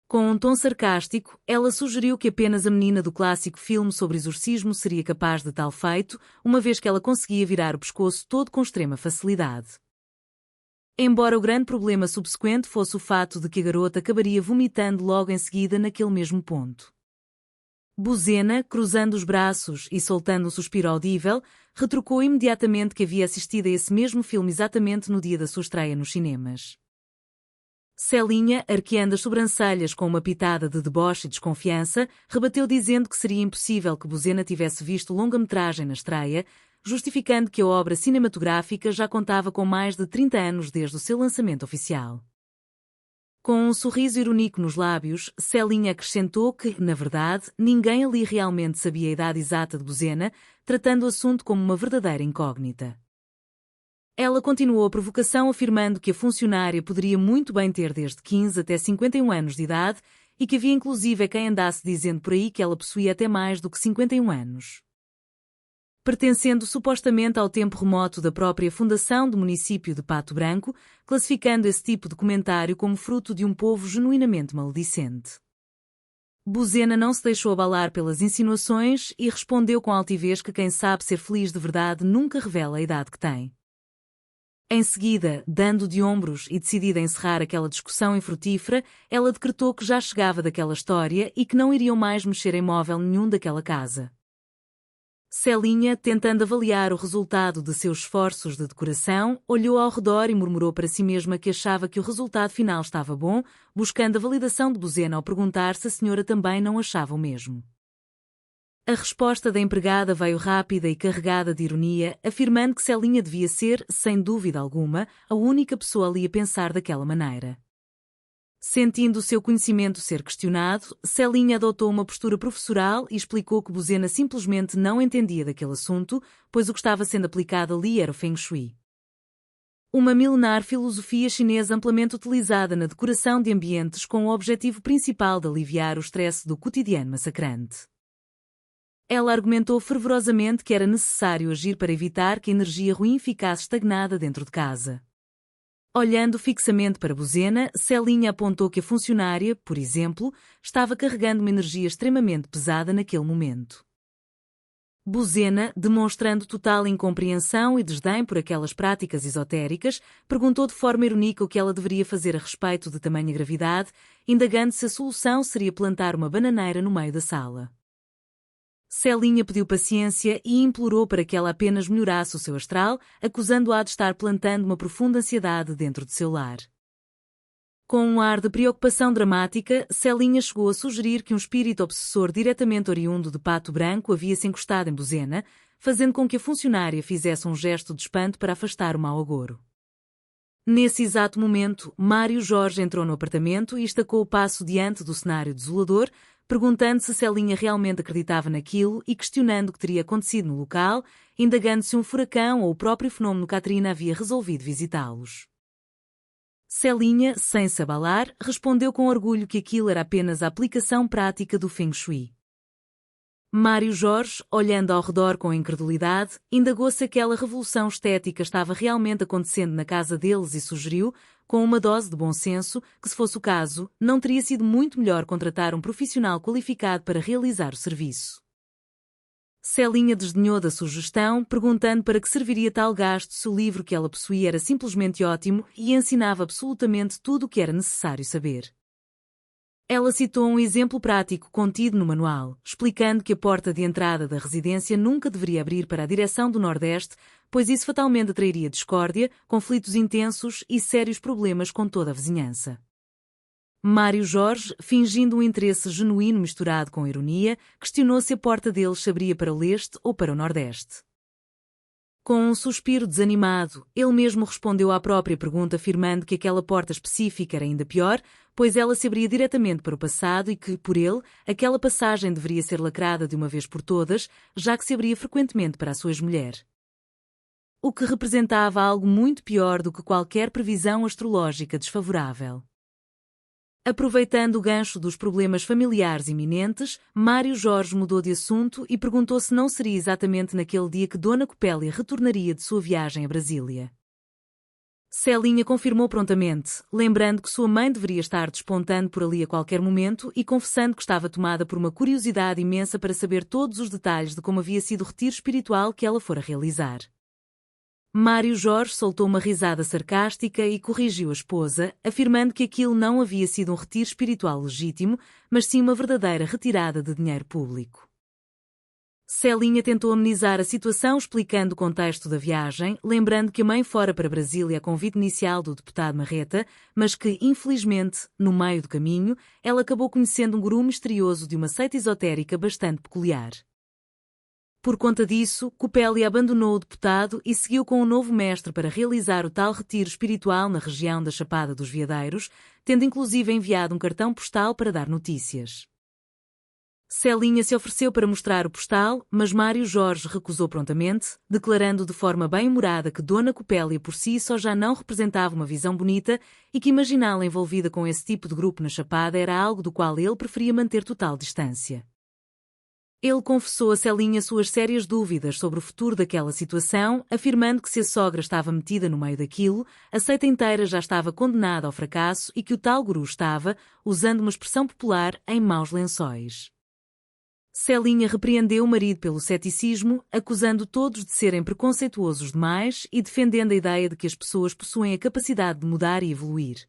Com um tom sarcástico, ela sugeriu que apenas a menina do clássico filme sobre exorcismo seria capaz de tal feito, uma vez que ela conseguia virar o pescoço todo com extrema facilidade. Embora o grande problema subsequente fosse o fato de que a garota acabaria vomitando logo em seguida naquele mesmo ponto. Buzena, cruzando os braços e soltando um suspiro audível, retrucou imediatamente que havia assistido a esse mesmo filme exatamente no dia da sua estreia nos cinemas. Celinha, arqueando as sobrancelhas com uma pitada de deboche e desconfiança, rebateu dizendo que seria impossível que Buzena tivesse visto longa-metragem na estreia, justificando que a obra cinematográfica já contava com mais de 30 anos desde o seu lançamento oficial. Com um sorriso irónico nos lábios, Celinha acrescentou que, na verdade, ninguém ali realmente sabia a idade exata de Buzena, tratando o assunto como uma verdadeira incógnita. Ela continuou a provocação afirmando que a funcionária poderia muito bem ter desde 15 até 51 anos de idade e que havia inclusive quem andasse dizendo por aí que ela possuía até mais do que 51 anos. Pertencendo supostamente ao tempo remoto da própria fundação do município de Pato Branco, classificando esse tipo de comentário como fruto de um povo genuinamente maledicente. Buzena não se deixou abalar pelas insinuações e respondeu com altivez que quem sabe ser feliz de verdade nunca revela a idade que tem. Em seguida, dando de ombros e decidida a encerrar aquela discussão infrutífera, ela decretou que já chegava daquela história e que não iriam mais mexer em móvel nenhum daquela casa. Celinha, tentando avaliar o resultado de seus esforços de decoração, olhou ao redor e murmurou para si mesma que achava que o resultado final estava bom, buscando a validação de Buzena ao perguntar se a senhora também não achava o mesmo. A resposta da empregada veio rápida e carregada de ironia, afirmando que Celinha devia ser, sem dúvida alguma, a única pessoa ali a pensar daquela maneira. Sentindo o seu conhecimento ser questionado, Celinha adotou uma postura professoral e explicou que Buzena simplesmente não entendia daquele assunto, pois o que estava sendo aplicado ali era o Feng Shui. Uma milenar filosofia chinesa amplamente utilizada na decoração de ambientes com o objetivo principal de aliviar o estresse do cotidiano massacrante. Ela argumentou fervorosamente que era necessário agir para evitar que a energia ruim ficasse estagnada dentro de casa. Olhando fixamente para Buzena, Celinha apontou que a funcionária, por exemplo, estava carregando uma energia extremamente pesada naquele momento. Buzena, demonstrando total incompreensão e desdém por aquelas práticas esotéricas, perguntou de forma irónica o que ela deveria fazer a respeito de tamanha gravidade, indagando se a solução seria plantar uma bananeira no meio da sala. Celinha pediu paciência e implorou para que ela apenas melhorasse o seu astral, acusando-a de estar plantando uma profunda ansiedade dentro de seu lar. Com um ar de preocupação dramática, Celinha chegou a sugerir que um espírito obsessor diretamente oriundo de Pato Branco havia se encostado em Buzena, fazendo com que a funcionária fizesse um gesto de espanto para afastar o mau agouro. Nesse exato momento, Mário Jorge entrou no apartamento e estacou o passo diante do cenário desolador, perguntando se Celinha realmente acreditava naquilo e questionando o que teria acontecido no local, indagando se um furacão ou o próprio fenômeno Katrina havia resolvido visitá-los. Celinha, sem se abalar, respondeu com orgulho que aquilo era apenas a aplicação prática do Feng Shui. Mário Jorge, olhando ao redor com incredulidade, indagou se aquela revolução estética estava realmente acontecendo na casa deles e sugeriu, com uma dose de bom senso, que se fosse o caso, não teria sido muito melhor contratar um profissional qualificado para realizar o serviço. Celinha desdenhou da sugestão, perguntando para que serviria tal gasto se o livro que ela possuía era simplesmente ótimo e ensinava absolutamente tudo o que era necessário saber. Ela citou um exemplo prático contido no manual, explicando que a porta de entrada da residência nunca deveria abrir para a direção do Nordeste, pois isso fatalmente atrairia discórdia, conflitos intensos e sérios problemas com toda a vizinhança. Mário Jorge, fingindo um interesse genuíno misturado com ironia, questionou se a porta deles se abria para o leste ou para o Nordeste. Com um suspiro desanimado, ele mesmo respondeu à própria pergunta, afirmando que aquela porta específica era ainda pior, pois ela se abria diretamente para o passado e que, por ele, aquela passagem deveria ser lacrada de uma vez por todas, já que se abria frequentemente para a sua ex-mulher. O que representava algo muito pior do que qualquer previsão astrológica desfavorável. Aproveitando o gancho dos problemas familiares iminentes, Mário Jorge mudou de assunto e perguntou se não seria exatamente naquele dia que Dona Copélia retornaria de sua viagem a Brasília. Celinha confirmou prontamente, lembrando que sua mãe deveria estar despontando por ali a qualquer momento e confessando que estava tomada por uma curiosidade imensa para saber todos os detalhes de como havia sido o retiro espiritual que ela fora realizar. Mário Jorge soltou uma risada sarcástica e corrigiu a esposa, afirmando que aquilo não havia sido um retiro espiritual legítimo, mas sim uma verdadeira retirada de dinheiro público. Celinha tentou amenizar a situação explicando o contexto da viagem, lembrando que a mãe fora para Brasília a convite inicial do deputado Marreta, mas que, infelizmente, no meio do caminho, ela acabou conhecendo um guru misterioso de uma seita esotérica bastante peculiar. Por conta disso, Copélia abandonou o deputado e seguiu com o novo mestre para realizar o tal retiro espiritual na região da Chapada dos Veadeiros, tendo inclusive enviado um cartão postal para dar notícias. Celinha se ofereceu para mostrar o postal, mas Mário Jorge recusou prontamente, declarando de forma bem-humorada que Dona Copélia por si só já não representava uma visão bonita e que imaginá-la envolvida com esse tipo de grupo na Chapada era algo do qual ele preferia manter total distância. Ele confessou a Celinha suas sérias dúvidas sobre o futuro daquela situação, afirmando que se a sogra estava metida no meio daquilo, a seita inteira já estava condenada ao fracasso e que o tal guru estava, usando uma expressão popular, em maus lençóis. Celinha repreendeu o marido pelo ceticismo, acusando todos de serem preconceituosos demais e defendendo a ideia de que as pessoas possuem a capacidade de mudar e evoluir.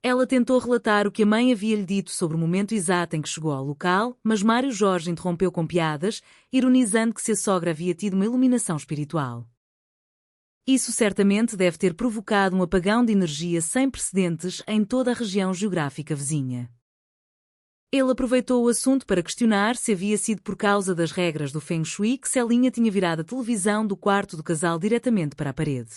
Ela tentou relatar o que a mãe havia lhe dito sobre o momento exato em que chegou ao local, mas Mário Jorge interrompeu com piadas, ironizando que se a sogra havia tido uma iluminação espiritual. Isso certamente deve ter provocado um apagão de energia sem precedentes em toda a região geográfica vizinha. Ele aproveitou o assunto para questionar se havia sido por causa das regras do Feng Shui que Celinha tinha virado a televisão do quarto do casal diretamente para a parede.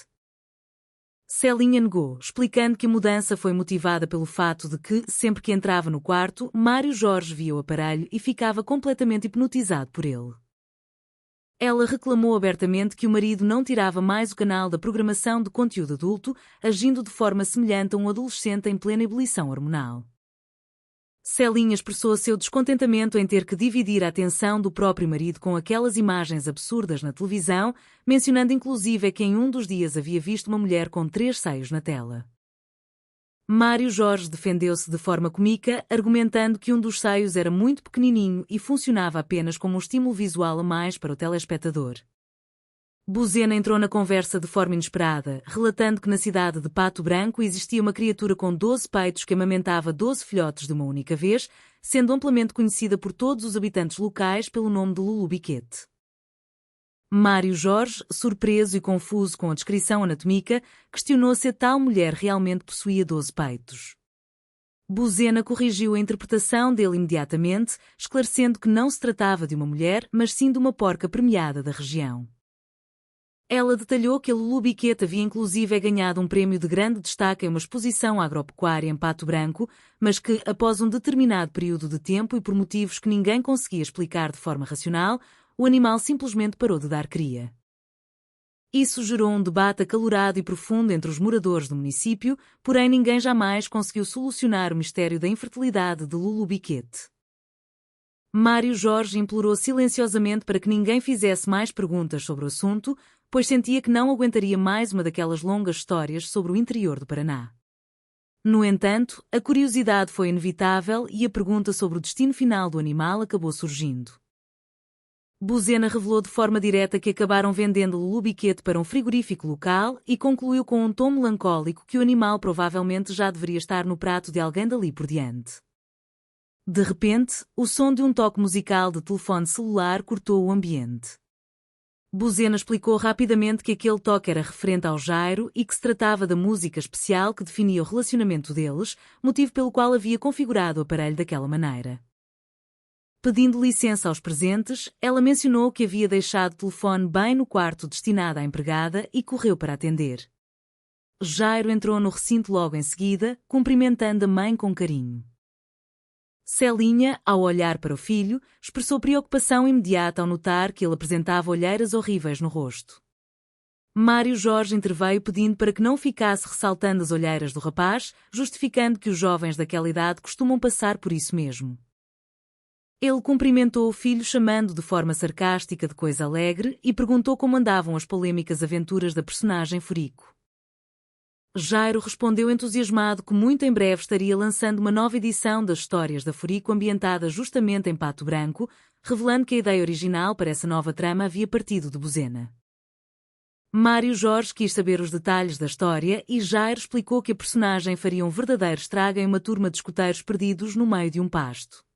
Celinha negou, explicando que a mudança foi motivada pelo fato de que, sempre que entrava no quarto, Mário Jorge via o aparelho e ficava completamente hipnotizado por ele. Ela reclamou abertamente que o marido não tirava mais o canal da programação de conteúdo adulto, agindo de forma semelhante a um adolescente em plena ebulição hormonal. Celinha expressou seu descontentamento em ter que dividir a atenção do próprio marido com aquelas imagens absurdas na televisão, mencionando inclusive que em um dos dias havia visto uma mulher com 3 seios na tela. Mário Jorge defendeu-se de forma cômica, argumentando que um dos seios era muito pequenininho e funcionava apenas como um estímulo visual a mais para o telespectador. Buzena entrou na conversa de forma inesperada, relatando que na cidade de Pato Branco existia uma criatura com 12 peitos que amamentava 12 filhotes de uma única vez, sendo amplamente conhecida por todos os habitantes locais pelo nome de Lulu Biquete. Mário Jorge, surpreso e confuso com a descrição anatómica, questionou se a tal mulher realmente possuía 12 peitos. Buzena corrigiu a interpretação dele imediatamente, esclarecendo que não se tratava de uma mulher, mas sim de uma porca premiada da região. Ela detalhou que a Lulu Biquete havia inclusive ganhado um prémio de grande destaque em uma exposição agropecuária em Pato Branco, mas que, após um determinado período de tempo e por motivos que ninguém conseguia explicar de forma racional, o animal simplesmente parou de dar cria. Isso gerou um debate acalorado e profundo entre os moradores do município, porém ninguém jamais conseguiu solucionar o mistério da infertilidade de Lulu Biquete. Mário Jorge implorou silenciosamente para que ninguém fizesse mais perguntas sobre o assunto, pois sentia que não aguentaria mais uma daquelas longas histórias sobre o interior do Paraná. No entanto, a curiosidade foi inevitável e a pergunta sobre o destino final do animal acabou surgindo. Buzena revelou de forma direta que acabaram vendendo Lulu Biquete para um frigorífico local e concluiu com um tom melancólico que o animal provavelmente já deveria estar no prato de alguém dali por diante. De repente, o som de um toque musical de telefone celular cortou o ambiente. Buzena explicou rapidamente que aquele toque era referente ao Jairo e que se tratava da música especial que definia o relacionamento deles, motivo pelo qual havia configurado o aparelho daquela maneira. Pedindo licença aos presentes, ela mencionou que havia deixado o telefone bem no quarto destinado à empregada e correu para atender. Jairo entrou no recinto logo em seguida, cumprimentando a mãe com carinho. Celinha, ao olhar para o filho, expressou preocupação imediata ao notar que ele apresentava olheiras horríveis no rosto. Mário Jorge interveio pedindo para que não ficasse ressaltando as olheiras do rapaz, justificando que os jovens daquela idade costumam passar por isso mesmo. Ele cumprimentou o filho chamando de forma sarcástica de coisa alegre e perguntou como andavam as polêmicas aventuras da personagem Furico. Jairo respondeu entusiasmado que muito em breve estaria lançando uma nova edição das histórias da Furico ambientada justamente em Pato Branco, revelando que a ideia original para essa nova trama havia partido de Bozena. Mário Jorge quis saber os detalhes da história e Jairo explicou que a personagem faria um verdadeiro estrago em uma turma de escuteiros perdidos no meio de um pasto.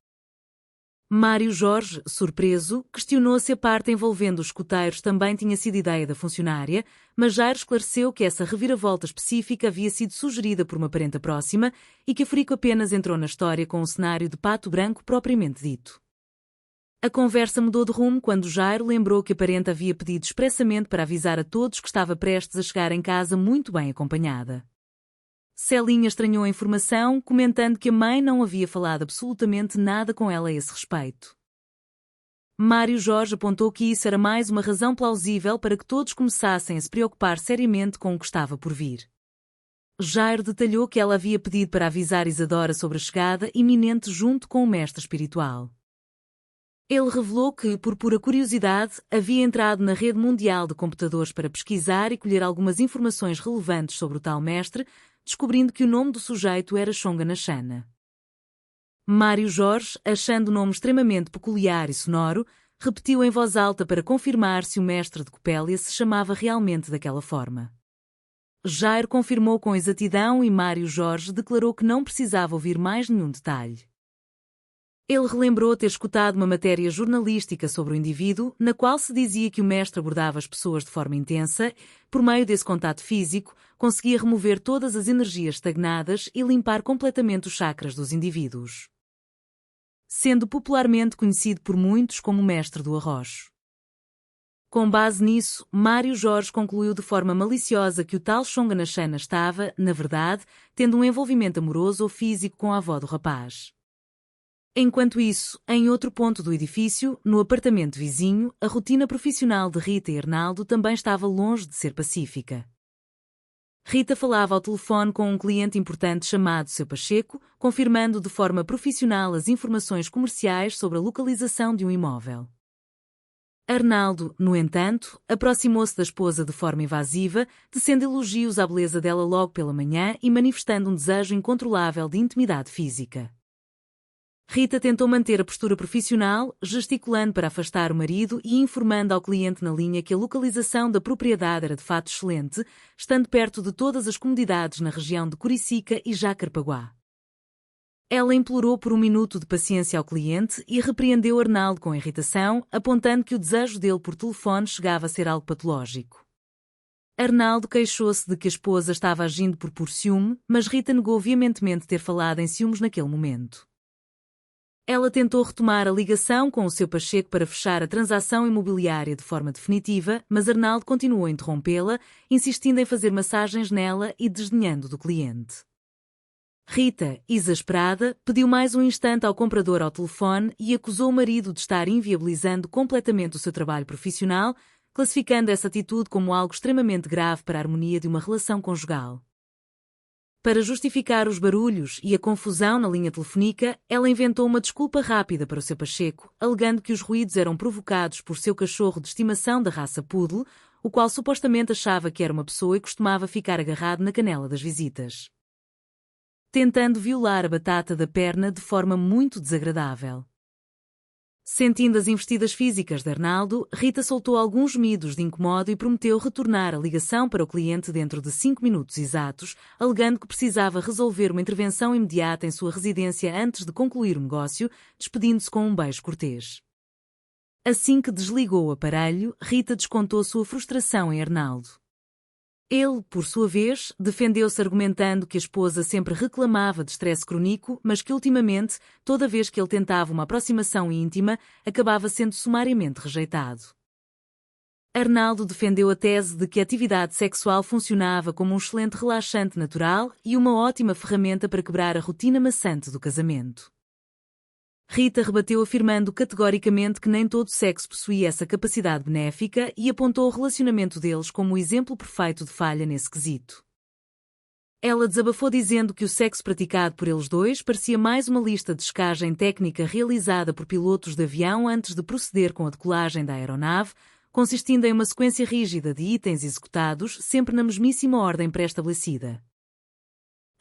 Mário Jorge, surpreso, questionou se a parte envolvendo os escuteiros também tinha sido ideia da funcionária, mas Jairo esclareceu que essa reviravolta específica havia sido sugerida por uma parenta próxima e que a Furico apenas entrou na história com um cenário de Pato Branco propriamente dito. A conversa mudou de rumo quando Jairo lembrou que a parente havia pedido expressamente para avisar a todos que estava prestes a chegar em casa muito bem acompanhada. Celinha estranhou a informação, comentando que a mãe não havia falado absolutamente nada com ela a esse respeito. Mário Jorge apontou que isso era mais uma razão plausível para que todos começassem a se preocupar seriamente com o que estava por vir. Jairo detalhou que ela havia pedido para avisar Isadora sobre a chegada iminente junto com o mestre espiritual. Ele revelou que, por pura curiosidade, havia entrado na rede mundial de computadores para pesquisar e colher algumas informações relevantes sobre o tal mestre, descobrindo que o nome do sujeito era Xonganachana. Mário Jorge, achando o nome extremamente peculiar e sonoro, repetiu em voz alta para confirmar se o mestre de Copélia se chamava realmente daquela forma. Jairo confirmou com exatidão e Mário Jorge declarou que não precisava ouvir mais nenhum detalhe. Ele relembrou ter escutado uma matéria jornalística sobre o indivíduo, na qual se dizia que o mestre abordava as pessoas de forma intensa, por meio desse contato físico, conseguia remover todas as energias estagnadas e limpar completamente os chakras dos indivíduos. Sendo popularmente conhecido por muitos como o mestre do arrocho. Com base nisso, Mário Jorge concluiu de forma maliciosa que o tal Xonganachana estava, na verdade, tendo um envolvimento amoroso ou físico com a avó do rapaz. Enquanto isso, em outro ponto do edifício, no apartamento vizinho, a rotina profissional de Rita e Arnaldo também estava longe de ser pacífica. Rita falava ao telefone com um cliente importante chamado Seu Pacheco, confirmando de forma profissional as informações comerciais sobre a localização de um imóvel. Arnaldo, no entanto, aproximou-se da esposa de forma invasiva, tecendo elogios à beleza dela logo pela manhã e manifestando um desejo incontrolável de intimidade física. Rita tentou manter a postura profissional, gesticulando para afastar o marido e informando ao cliente na linha que a localização da propriedade era de fato excelente, estando perto de todas as comodidades na região de Curicica e Jacarepaguá. Ela implorou por um minuto de paciência ao cliente e repreendeu Arnaldo com irritação, apontando que o desejo dele por telefone chegava a ser algo patológico. Arnaldo queixou-se de que a esposa estava agindo por puro ciúme, mas Rita negou veementemente ter falado em ciúmes naquele momento. Ela tentou retomar a ligação com o Seu Pacheco para fechar a transação imobiliária de forma definitiva, mas Arnaldo continuou a interrompê-la, insistindo em fazer massagens nela e desdenhando do cliente. Rita, exasperada, pediu mais um instante ao comprador ao telefone e acusou o marido de estar inviabilizando completamente o seu trabalho profissional, classificando essa atitude como algo extremamente grave para a harmonia de uma relação conjugal. Para justificar os barulhos e a confusão na linha telefónica, ela inventou uma desculpa rápida para o Seu Pacheco, alegando que os ruídos eram provocados por seu cachorro de estimação da raça Poodle, o qual supostamente achava que era uma pessoa e costumava ficar agarrado na canela das visitas, tentando violar a batata da perna de forma muito desagradável. Sentindo as investidas físicas de Arnaldo, Rita soltou alguns gemidos de incomodo e prometeu retornar a ligação para o cliente dentro de 5 minutos exatos, alegando que precisava resolver uma intervenção imediata em sua residência antes de concluir o negócio, despedindo-se com um beijo cortês. Assim que desligou o aparelho, Rita descontou sua frustração em Arnaldo. Ele, por sua vez, defendeu-se argumentando que a esposa sempre reclamava de estresse crónico, mas que ultimamente, toda vez que ele tentava uma aproximação íntima, acabava sendo sumariamente rejeitado. Arnaldo defendeu a tese de que a atividade sexual funcionava como um excelente relaxante natural e uma ótima ferramenta para quebrar a rotina maçante do casamento. Rita rebateu afirmando categoricamente que nem todo sexo possuía essa capacidade benéfica e apontou o relacionamento deles como o exemplo perfeito de falha nesse quesito. Ela desabafou dizendo que o sexo praticado por eles dois parecia mais uma lista de checagem técnica realizada por pilotos de avião antes de proceder com a decolagem da aeronave, consistindo em uma sequência rígida de itens executados sempre na mesmíssima ordem pré-estabelecida.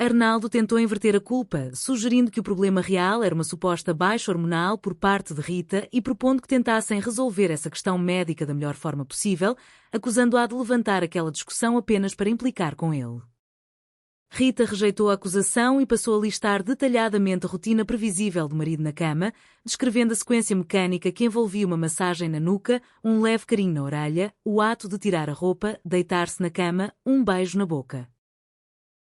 Arnaldo tentou inverter a culpa, sugerindo que o problema real era uma suposta baixa hormonal por parte de Rita e propondo que tentassem resolver essa questão médica da melhor forma possível, acusando-a de levantar aquela discussão apenas para implicar com ele. Rita rejeitou a acusação e passou a listar detalhadamente a rotina previsível do marido na cama, descrevendo a sequência mecânica que envolvia uma massagem na nuca, um leve carinho na orelha, o ato de tirar a roupa, deitar-se na cama, um beijo na boca.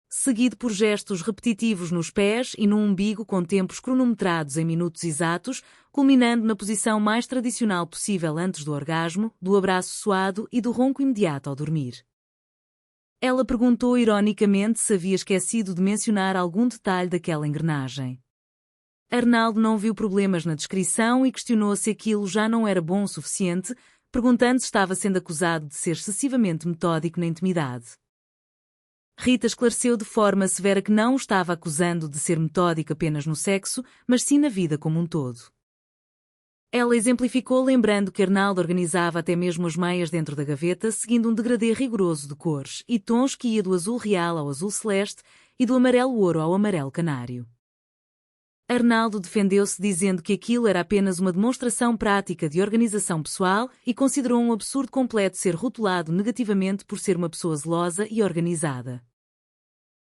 Seguido por gestos repetitivos nos pés e no umbigo com tempos cronometrados em minutos exatos, culminando na posição mais tradicional possível antes do orgasmo, do abraço suado e do ronco imediato ao dormir. Ela perguntou ironicamente se havia esquecido de mencionar algum detalhe daquela engrenagem. Arnaldo não viu problemas na descrição e questionou se aquilo já não era bom o suficiente, perguntando se estava sendo acusado de ser excessivamente metódico na intimidade. Rita esclareceu de forma severa que não o estava acusando de ser metódico apenas no sexo, mas sim na vida como um todo. Ela exemplificou lembrando que Arnaldo organizava até mesmo as meias dentro da gaveta, seguindo um degradê rigoroso de cores e tons que ia do azul real ao azul celeste e do amarelo ouro ao amarelo canário. Arnaldo defendeu-se dizendo que aquilo era apenas uma demonstração prática de organização pessoal e considerou um absurdo completo ser rotulado negativamente por ser uma pessoa zelosa e organizada.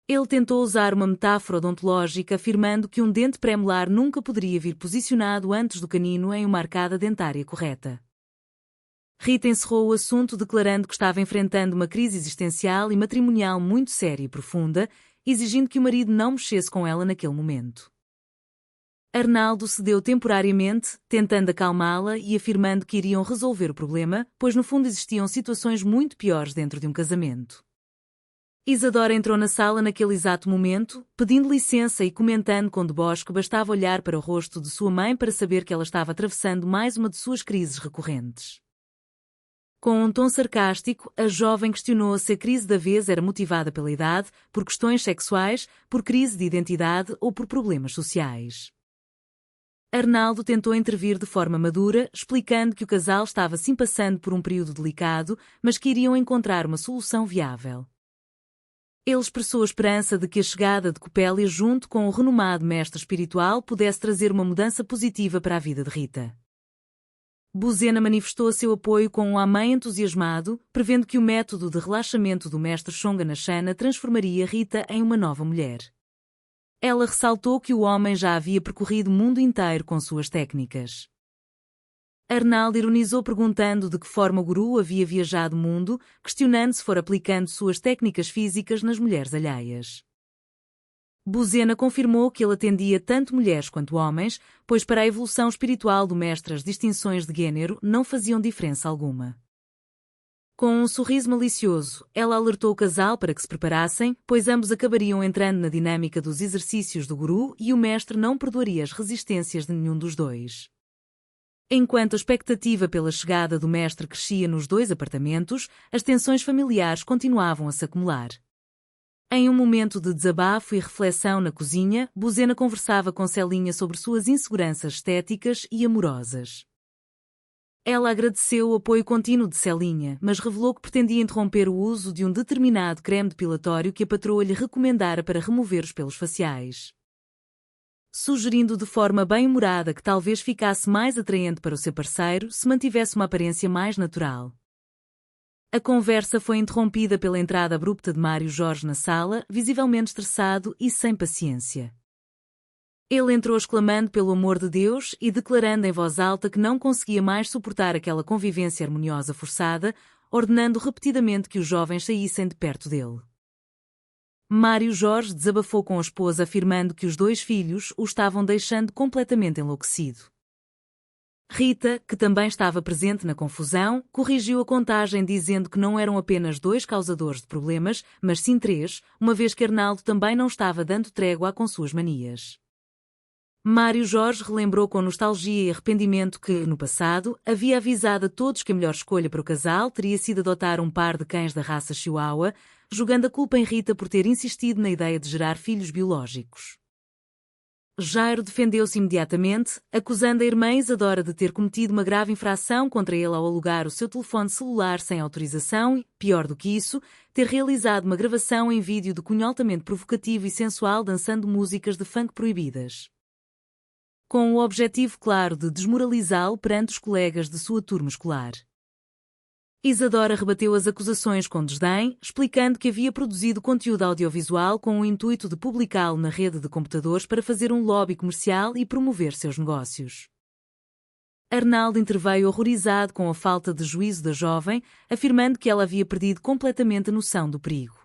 Ele tentou usar uma metáfora odontológica afirmando que um dente pré-molar nunca poderia vir posicionado antes do canino em uma arcada dentária correta. Rita encerrou o assunto declarando que estava enfrentando uma crise existencial e matrimonial muito séria e profunda, exigindo que o marido não mexesse com ela naquele momento. Arnaldo cedeu temporariamente, tentando acalmá-la e afirmando que iriam resolver o problema, pois no fundo existiam situações muito piores dentro de um casamento. Isadora entrou na sala naquele exato momento, pedindo licença e comentando com deboche que bastava olhar para o rosto de sua mãe para saber que ela estava atravessando mais uma de suas crises recorrentes. Com um tom sarcástico, a jovem questionou se a crise da vez era motivada pela idade, por questões sexuais, por crise de identidade ou por problemas sociais. Arnaldo tentou intervir de forma madura, explicando que o casal estava sim passando por um período delicado, mas que iriam encontrar uma solução viável. Ele expressou a esperança de que a chegada de Copélia junto com o renomado mestre espiritual pudesse trazer uma mudança positiva para a vida de Rita. Buzena manifestou seu apoio com um amém entusiasmado, prevendo que o método de relaxamento do mestre Shonganashana transformaria Rita em uma nova mulher. Ela ressaltou que o homem já havia percorrido o mundo inteiro com suas técnicas. Arnaldo ironizou perguntando de que forma o guru havia viajado o mundo, questionando se for aplicando suas técnicas físicas nas mulheres alheias. Buzena confirmou que ele atendia tanto mulheres quanto homens, pois para a evolução espiritual do mestre as distinções de gênero não faziam diferença alguma. Com um sorriso malicioso, ela alertou o casal para que se preparassem, pois ambos acabariam entrando na dinâmica dos exercícios do guru e o mestre não perdoaria as resistências de nenhum dos dois. Enquanto a expectativa pela chegada do mestre crescia nos dois apartamentos, as tensões familiares continuavam a se acumular. Em um momento de desabafo e reflexão na cozinha, Buzena conversava com Celinha sobre suas inseguranças estéticas e amorosas. Ela agradeceu o apoio contínuo de Celinha, mas revelou que pretendia interromper o uso de um determinado creme depilatório que a patroa lhe recomendara para remover os pelos faciais. Sugerindo de forma bem-humorada que talvez ficasse mais atraente para o seu parceiro se mantivesse uma aparência mais natural. A conversa foi interrompida pela entrada abrupta de Mário Jorge na sala, visivelmente estressado e sem paciência. Ele entrou exclamando pelo amor de Deus e declarando em voz alta que não conseguia mais suportar aquela convivência harmoniosa forçada, ordenando repetidamente que os jovens saíssem de perto dele. Mário Jorge desabafou com a esposa, afirmando que os 2 filhos o estavam deixando completamente enlouquecido. Rita, que também estava presente na confusão, corrigiu a contagem dizendo que não eram apenas 2 causadores de problemas, mas sim 3, uma vez que Arnaldo também não estava dando trégua com suas manias. Mário Jorge relembrou com nostalgia e arrependimento que, no passado, havia avisado a todos que a melhor escolha para o casal teria sido adotar um par de cães da raça Chihuahua, jogando a culpa em Rita por ter insistido na ideia de gerar filhos biológicos. Jairo defendeu-se imediatamente, acusando a irmã Isadora de ter cometido uma grave infração contra ele ao alugar o seu telefone celular sem autorização e, pior do que isso, ter realizado uma gravação em vídeo de cunho altamente provocativo e sensual dançando músicas de funk proibidas. Com o objetivo claro de desmoralizá-lo perante os colegas de sua turma escolar. Isadora rebateu as acusações com desdém, explicando que havia produzido conteúdo audiovisual com o intuito de publicá-lo na rede de computadores para fazer um lobby comercial e promover seus negócios. Arnaldo interveio horrorizado com a falta de juízo da jovem, afirmando que ela havia perdido completamente a noção do perigo.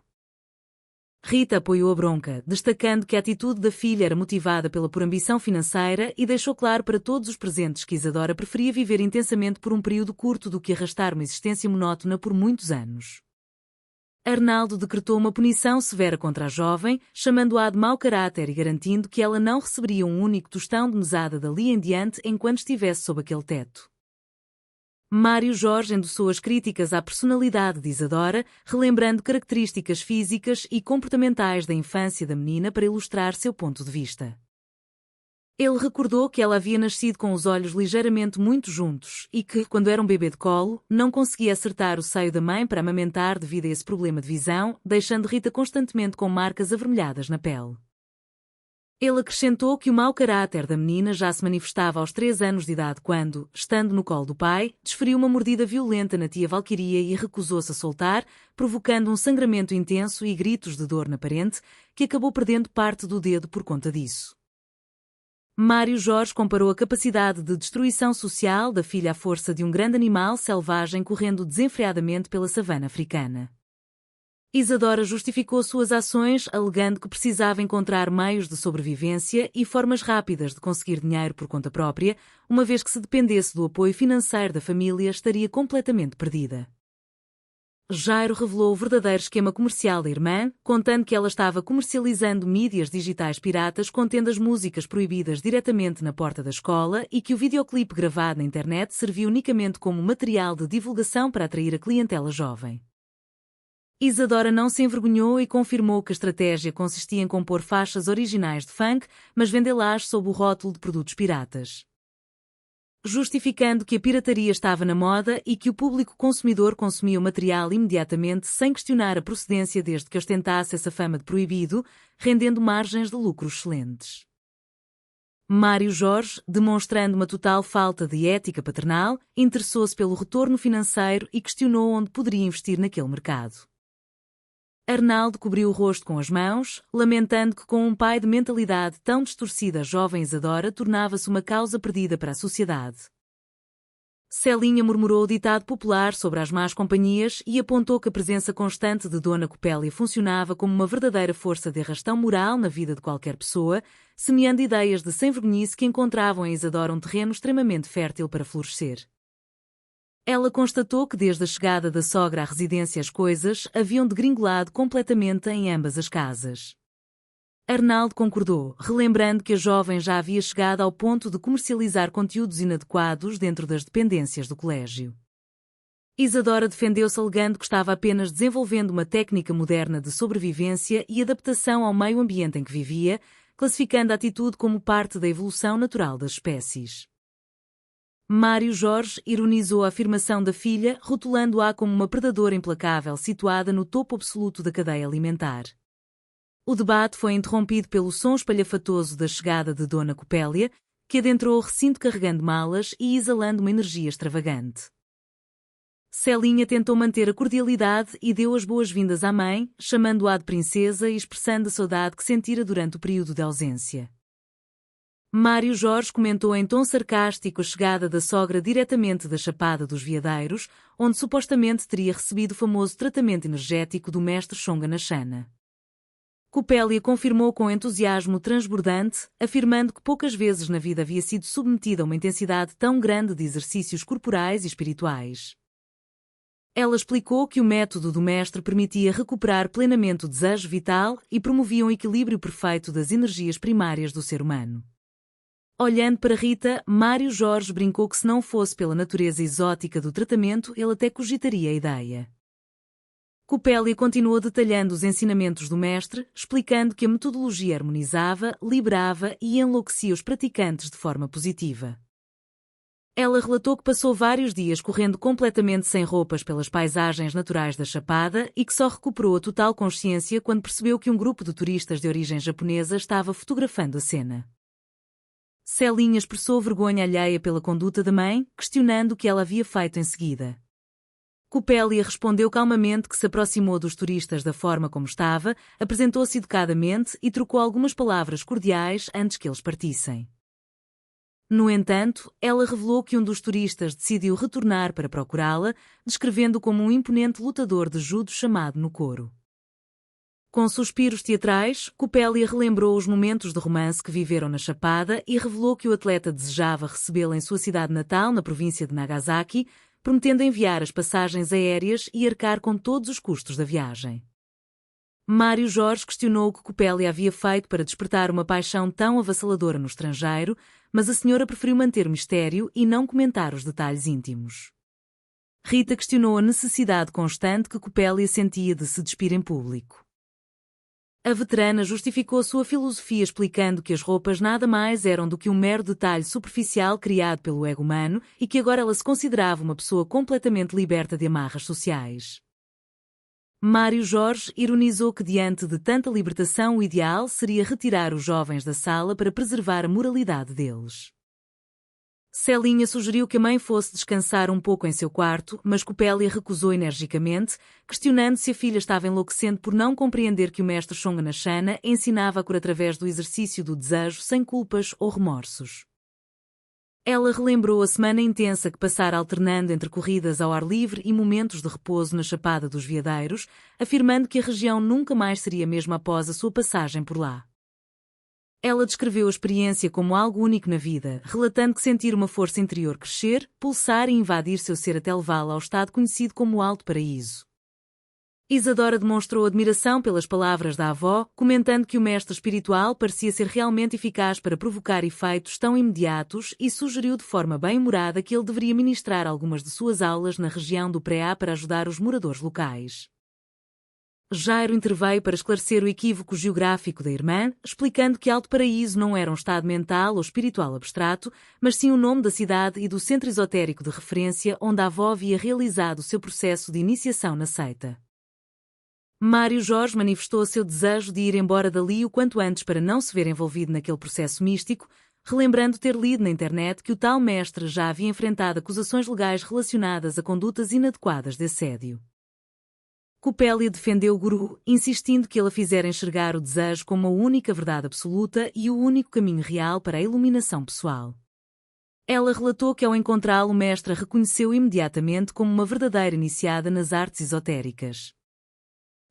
Rita apoiou a bronca, destacando que a atitude da filha era motivada por ambição financeira e deixou claro para todos os presentes que Isadora preferia viver intensamente por um período curto do que arrastar uma existência monótona por muitos anos. Arnaldo decretou uma punição severa contra a jovem, chamando-a de mau caráter e garantindo que ela não receberia um único tostão de mesada dali em diante enquanto estivesse sob aquele teto. Mário Jorge endossou as críticas à personalidade de Isadora, relembrando características físicas e comportamentais da infância da menina para ilustrar seu ponto de vista. Ele recordou que ela havia nascido com os olhos ligeiramente muito juntos e que, quando era um bebê de colo, não conseguia acertar o seio da mãe para amamentar devido a esse problema de visão, deixando Rita constantemente com marcas avermelhadas na pele. Ele acrescentou que o mau caráter da menina já se manifestava aos 3 anos de idade quando, estando no colo do pai, desferiu uma mordida violenta na tia Valquiria e recusou-se a soltar, provocando um sangramento intenso e gritos de dor na parente, que acabou perdendo parte do dedo por conta disso. Mário Jorge comparou a capacidade de destruição social da filha à força de um grande animal selvagem correndo desenfreadamente pela savana africana. Isadora justificou suas ações alegando que precisava encontrar meios de sobrevivência e formas rápidas de conseguir dinheiro por conta própria, uma vez que se dependesse do apoio financeiro da família estaria completamente perdida. Jairo revelou o verdadeiro esquema comercial da irmã, contando que ela estava comercializando mídias digitais piratas contendo as músicas proibidas diretamente na porta da escola e que o videoclipe gravado na internet servia unicamente como material de divulgação para atrair a clientela jovem. Isadora não se envergonhou e confirmou que a estratégia consistia em compor faixas originais de funk, mas vendê-las sob o rótulo de produtos piratas. Justificando que a pirataria estava na moda e que o público consumidor consumia o material imediatamente sem questionar a procedência desde que ostentasse essa fama de proibido, rendendo margens de lucro excelentes. Mário Jorge, demonstrando uma total falta de ética paternal, interessou-se pelo retorno financeiro e questionou onde poderia investir naquele mercado. Arnaldo cobriu o rosto com as mãos, lamentando que com um pai de mentalidade tão distorcida a jovem Isadora tornava-se uma causa perdida para a sociedade. Celinha murmurou o ditado popular sobre as más companhias e apontou que a presença constante de Dona Copélia funcionava como uma verdadeira força de arrastão moral na vida de qualquer pessoa, semeando ideias de sem-vergonhice que encontravam em Isadora um terreno extremamente fértil para florescer. Ela constatou que desde a chegada da sogra à residência as coisas haviam degringolado completamente em ambas as casas. Arnaldo concordou, relembrando que a jovem já havia chegado ao ponto de comercializar conteúdos inadequados dentro das dependências do colégio. Isadora defendeu-se alegando que estava apenas desenvolvendo uma técnica moderna de sobrevivência e adaptação ao meio ambiente em que vivia, classificando a atitude como parte da evolução natural das espécies. Mário Jorge ironizou a afirmação da filha, rotulando-a como uma predadora implacável situada no topo absoluto da cadeia alimentar. O debate foi interrompido pelo som espalhafatoso da chegada de Dona Copélia, que adentrou o recinto carregando malas e exalando uma energia extravagante. Celinha tentou manter a cordialidade e deu as boas-vindas à mãe, chamando-a de princesa e expressando a saudade que sentira durante o período de ausência. Mário Jorge comentou em tom sarcástico a chegada da sogra diretamente da Chapada dos Veadeiros, onde supostamente teria recebido o famoso tratamento energético do mestre Xonga Nachana. Copélia confirmou com entusiasmo transbordante, afirmando que poucas vezes na vida havia sido submetida a uma intensidade tão grande de exercícios corporais e espirituais. Ela explicou que o método do mestre permitia recuperar plenamente o desejo vital e promovia um equilíbrio perfeito das energias primárias do ser humano. Olhando para Rita, Mário Jorge brincou que se não fosse pela natureza exótica do tratamento, ele até cogitaria a ideia. Copélia continuou detalhando os ensinamentos do mestre, explicando que a metodologia harmonizava, liberava e enlouquecia os praticantes de forma positiva. Ela relatou que passou vários dias correndo completamente sem roupas pelas paisagens naturais da Chapada e que só recuperou a total consciência quando percebeu que um grupo de turistas de origem japonesa estava fotografando a cena. Celinha expressou vergonha alheia pela conduta da mãe, questionando o que ela havia feito em seguida. Copélia respondeu calmamente que se aproximou dos turistas da forma como estava, apresentou-se educadamente e trocou algumas palavras cordiais antes que eles partissem. No entanto, ela revelou que um dos turistas decidiu retornar para procurá-la, descrevendo-o como um imponente lutador de judo chamado no Coro. Com suspiros teatrais, Copélia relembrou os momentos de romance que viveram na Chapada e revelou que o atleta desejava recebê-la em sua cidade natal, na província de Nagasaki, prometendo enviar as passagens aéreas e arcar com todos os custos da viagem. Mário Jorge questionou o que Copélia havia feito para despertar uma paixão tão avassaladora no estrangeiro, mas a senhora preferiu manter o mistério e não comentar os detalhes íntimos. Rita questionou a necessidade constante que Copélia sentia de se despir em público. A veterana justificou sua filosofia explicando que as roupas nada mais eram do que um mero detalhe superficial criado pelo ego humano e que agora ela se considerava uma pessoa completamente liberta de amarras sociais. Mário Jorge ironizou que diante de tanta libertação o ideal seria retirar os jovens da sala para preservar a moralidade deles. Celinha sugeriu que a mãe fosse descansar um pouco em seu quarto, mas Copélia recusou energicamente, questionando se a filha estava enlouquecendo por não compreender que o mestre Xonga Nachana ensinava a cura através do exercício do desejo sem culpas ou remorsos. Ela relembrou a semana intensa que passara alternando entre corridas ao ar livre e momentos de repouso na Chapada dos Veadeiros, afirmando que a região nunca mais seria a mesma após a sua passagem por lá. Ela descreveu a experiência como algo único na vida, relatando que sentir uma força interior crescer, pulsar e invadir seu ser até levá-la ao estado conhecido como o Alto Paraíso. Isadora demonstrou admiração pelas palavras da avó, comentando que o mestre espiritual parecia ser realmente eficaz para provocar efeitos tão imediatos e sugeriu de forma bem-humorada que ele deveria ministrar algumas de suas aulas na região do Preá para ajudar os moradores locais. Jairo interveio para esclarecer o equívoco geográfico da irmã, explicando que Alto Paraíso não era um estado mental ou espiritual abstrato, mas sim o nome da cidade e do centro esotérico de referência onde a avó havia realizado o seu processo de iniciação na seita. Mário Jorge manifestou seu desejo de ir embora dali o quanto antes para não se ver envolvido naquele processo místico, relembrando ter lido na internet que o tal mestre já havia enfrentado acusações legais relacionadas a condutas inadequadas de assédio. Copélia defendeu o guru, insistindo que ele a fizera enxergar o desejo como a única verdade absoluta e o único caminho real para a iluminação pessoal. Ela relatou que ao encontrá-lo o mestre a reconheceu imediatamente como uma verdadeira iniciada nas artes esotéricas.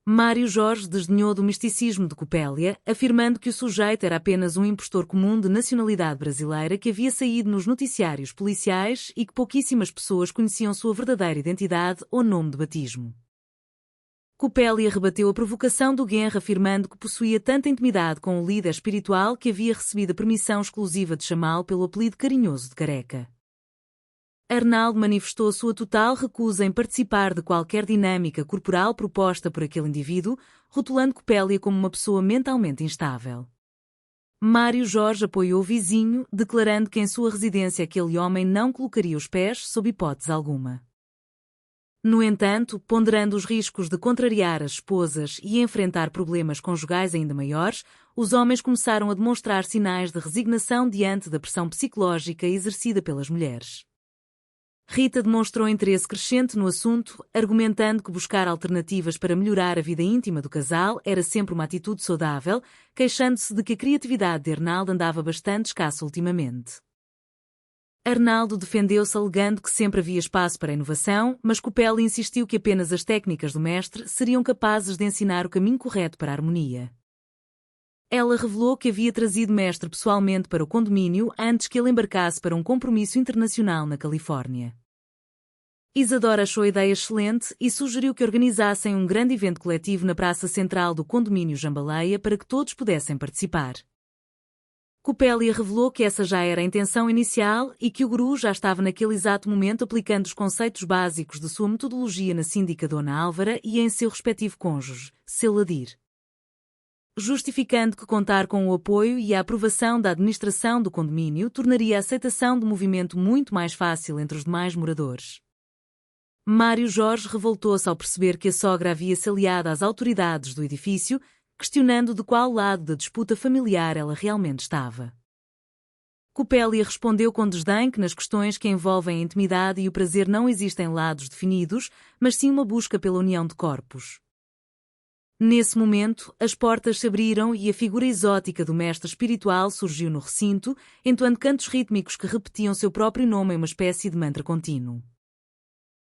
Mário Jorge desdenhou do misticismo de Copélia, afirmando que o sujeito era apenas um impostor comum de nacionalidade brasileira que havia saído nos noticiários policiais e que pouquíssimas pessoas conheciam sua verdadeira identidade ou nome de batismo. Copélia rebateu a provocação do Guerra, afirmando que possuía tanta intimidade com o líder espiritual que havia recebido a permissão exclusiva de chamá-lo pelo apelido carinhoso de Careca. Arnaldo manifestou sua total recusa em participar de qualquer dinâmica corporal proposta por aquele indivíduo, rotulando Copélia como uma pessoa mentalmente instável. Mário Jorge apoiou o vizinho, declarando que em sua residência aquele homem não colocaria os pés sob hipótese alguma. No entanto, ponderando os riscos de contrariar as esposas e enfrentar problemas conjugais ainda maiores, os homens começaram a demonstrar sinais de resignação diante da pressão psicológica exercida pelas mulheres. Rita demonstrou interesse crescente no assunto, argumentando que buscar alternativas para melhorar a vida íntima do casal era sempre uma atitude saudável, queixando-se de que a criatividade de Arnaldo andava bastante escassa ultimamente. Arnaldo defendeu-se alegando que sempre havia espaço para a inovação, mas Copelli insistiu que apenas as técnicas do mestre seriam capazes de ensinar o caminho correto para a harmonia. Ela revelou que havia trazido o mestre pessoalmente para o condomínio antes que ele embarcasse para um compromisso internacional na Califórnia. Isadora achou a ideia excelente e sugeriu que organizassem um grande evento coletivo na praça central do condomínio Jambaleia para que todos pudessem participar. Copelli revelou que essa já era a intenção inicial e que o guru já estava naquele exato momento aplicando os conceitos básicos de sua metodologia na síndica Dona Álvara e em seu respectivo cônjuge, seu Ladir. Justificando que contar com o apoio e a aprovação da administração do condomínio tornaria a aceitação do movimento muito mais fácil entre os demais moradores. Mário Jorge revoltou-se ao perceber que a sogra havia se aliado às autoridades do edifício, questionando de qual lado da disputa familiar ela realmente estava. Copelli respondeu com desdém que nas questões que envolvem a intimidade e o prazer não existem lados definidos, mas sim uma busca pela união de corpos. Nesse momento, as portas se abriram e a figura exótica do mestre espiritual surgiu no recinto, entoando cantos rítmicos que repetiam seu próprio nome em uma espécie de mantra contínuo.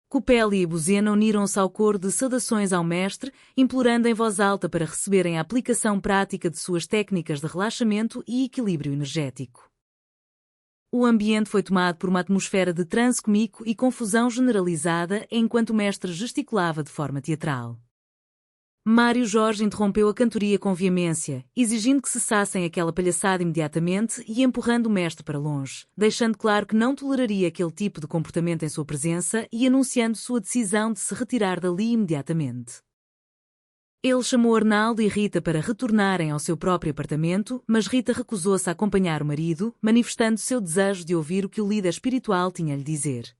Copelli e Buzena uniram-se ao coro de saudações ao mestre, implorando em voz alta para receberem a aplicação prática de suas técnicas de relaxamento e equilíbrio energético. O ambiente foi tomado por uma atmosfera de transe cômico e confusão generalizada enquanto o mestre gesticulava de forma teatral. Mário Jorge interrompeu a cantoria com veemência, exigindo que cessassem aquela palhaçada imediatamente e empurrando o mestre para longe, deixando claro que não toleraria aquele tipo de comportamento em sua presença e anunciando sua decisão de se retirar dali imediatamente. Ele chamou Arnaldo e Rita para retornarem ao seu próprio apartamento, mas Rita recusou-se a acompanhar o marido, manifestando seu desejo de ouvir o que o líder espiritual tinha a lhe dizer.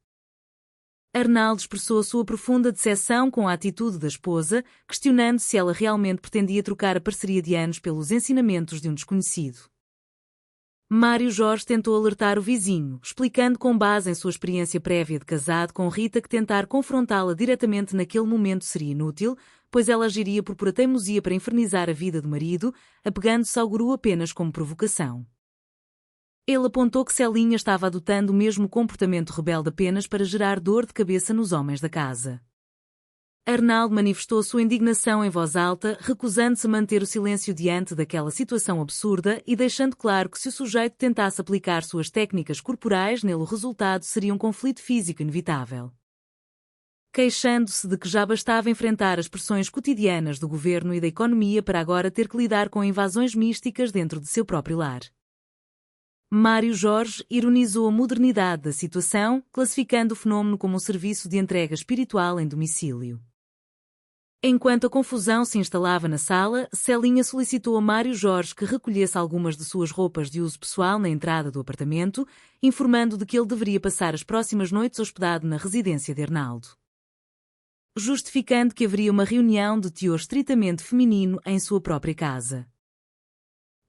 Arnaldo expressou a sua profunda decepção com a atitude da esposa, questionando se ela realmente pretendia trocar a parceria de anos pelos ensinamentos de um desconhecido. Mário Jorge tentou alertar o vizinho, explicando com base em sua experiência prévia de casado com Rita que tentar confrontá-la diretamente naquele momento seria inútil, pois ela agiria por pura teimosia para infernizar a vida do marido, apegando-se ao guru apenas como provocação. Ele apontou que Celinha estava adotando o mesmo comportamento rebelde apenas para gerar dor de cabeça nos homens da casa. Arnaldo manifestou sua indignação em voz alta, recusando-se a manter o silêncio diante daquela situação absurda e deixando claro que se o sujeito tentasse aplicar suas técnicas corporais nele o resultado seria um conflito físico inevitável. Queixando-se de que já bastava enfrentar as pressões cotidianas do governo e da economia para agora ter que lidar com invasões místicas dentro de seu próprio lar. Mário Jorge ironizou a modernidade da situação, classificando o fenômeno como um serviço de entrega espiritual em domicílio. Enquanto a confusão se instalava na sala, Celinha solicitou a Mário Jorge que recolhesse algumas de suas roupas de uso pessoal na entrada do apartamento, informando de que ele deveria passar as próximas noites hospedado na residência de Arnaldo. Justificando que haveria uma reunião de teor estritamente feminino em sua própria casa.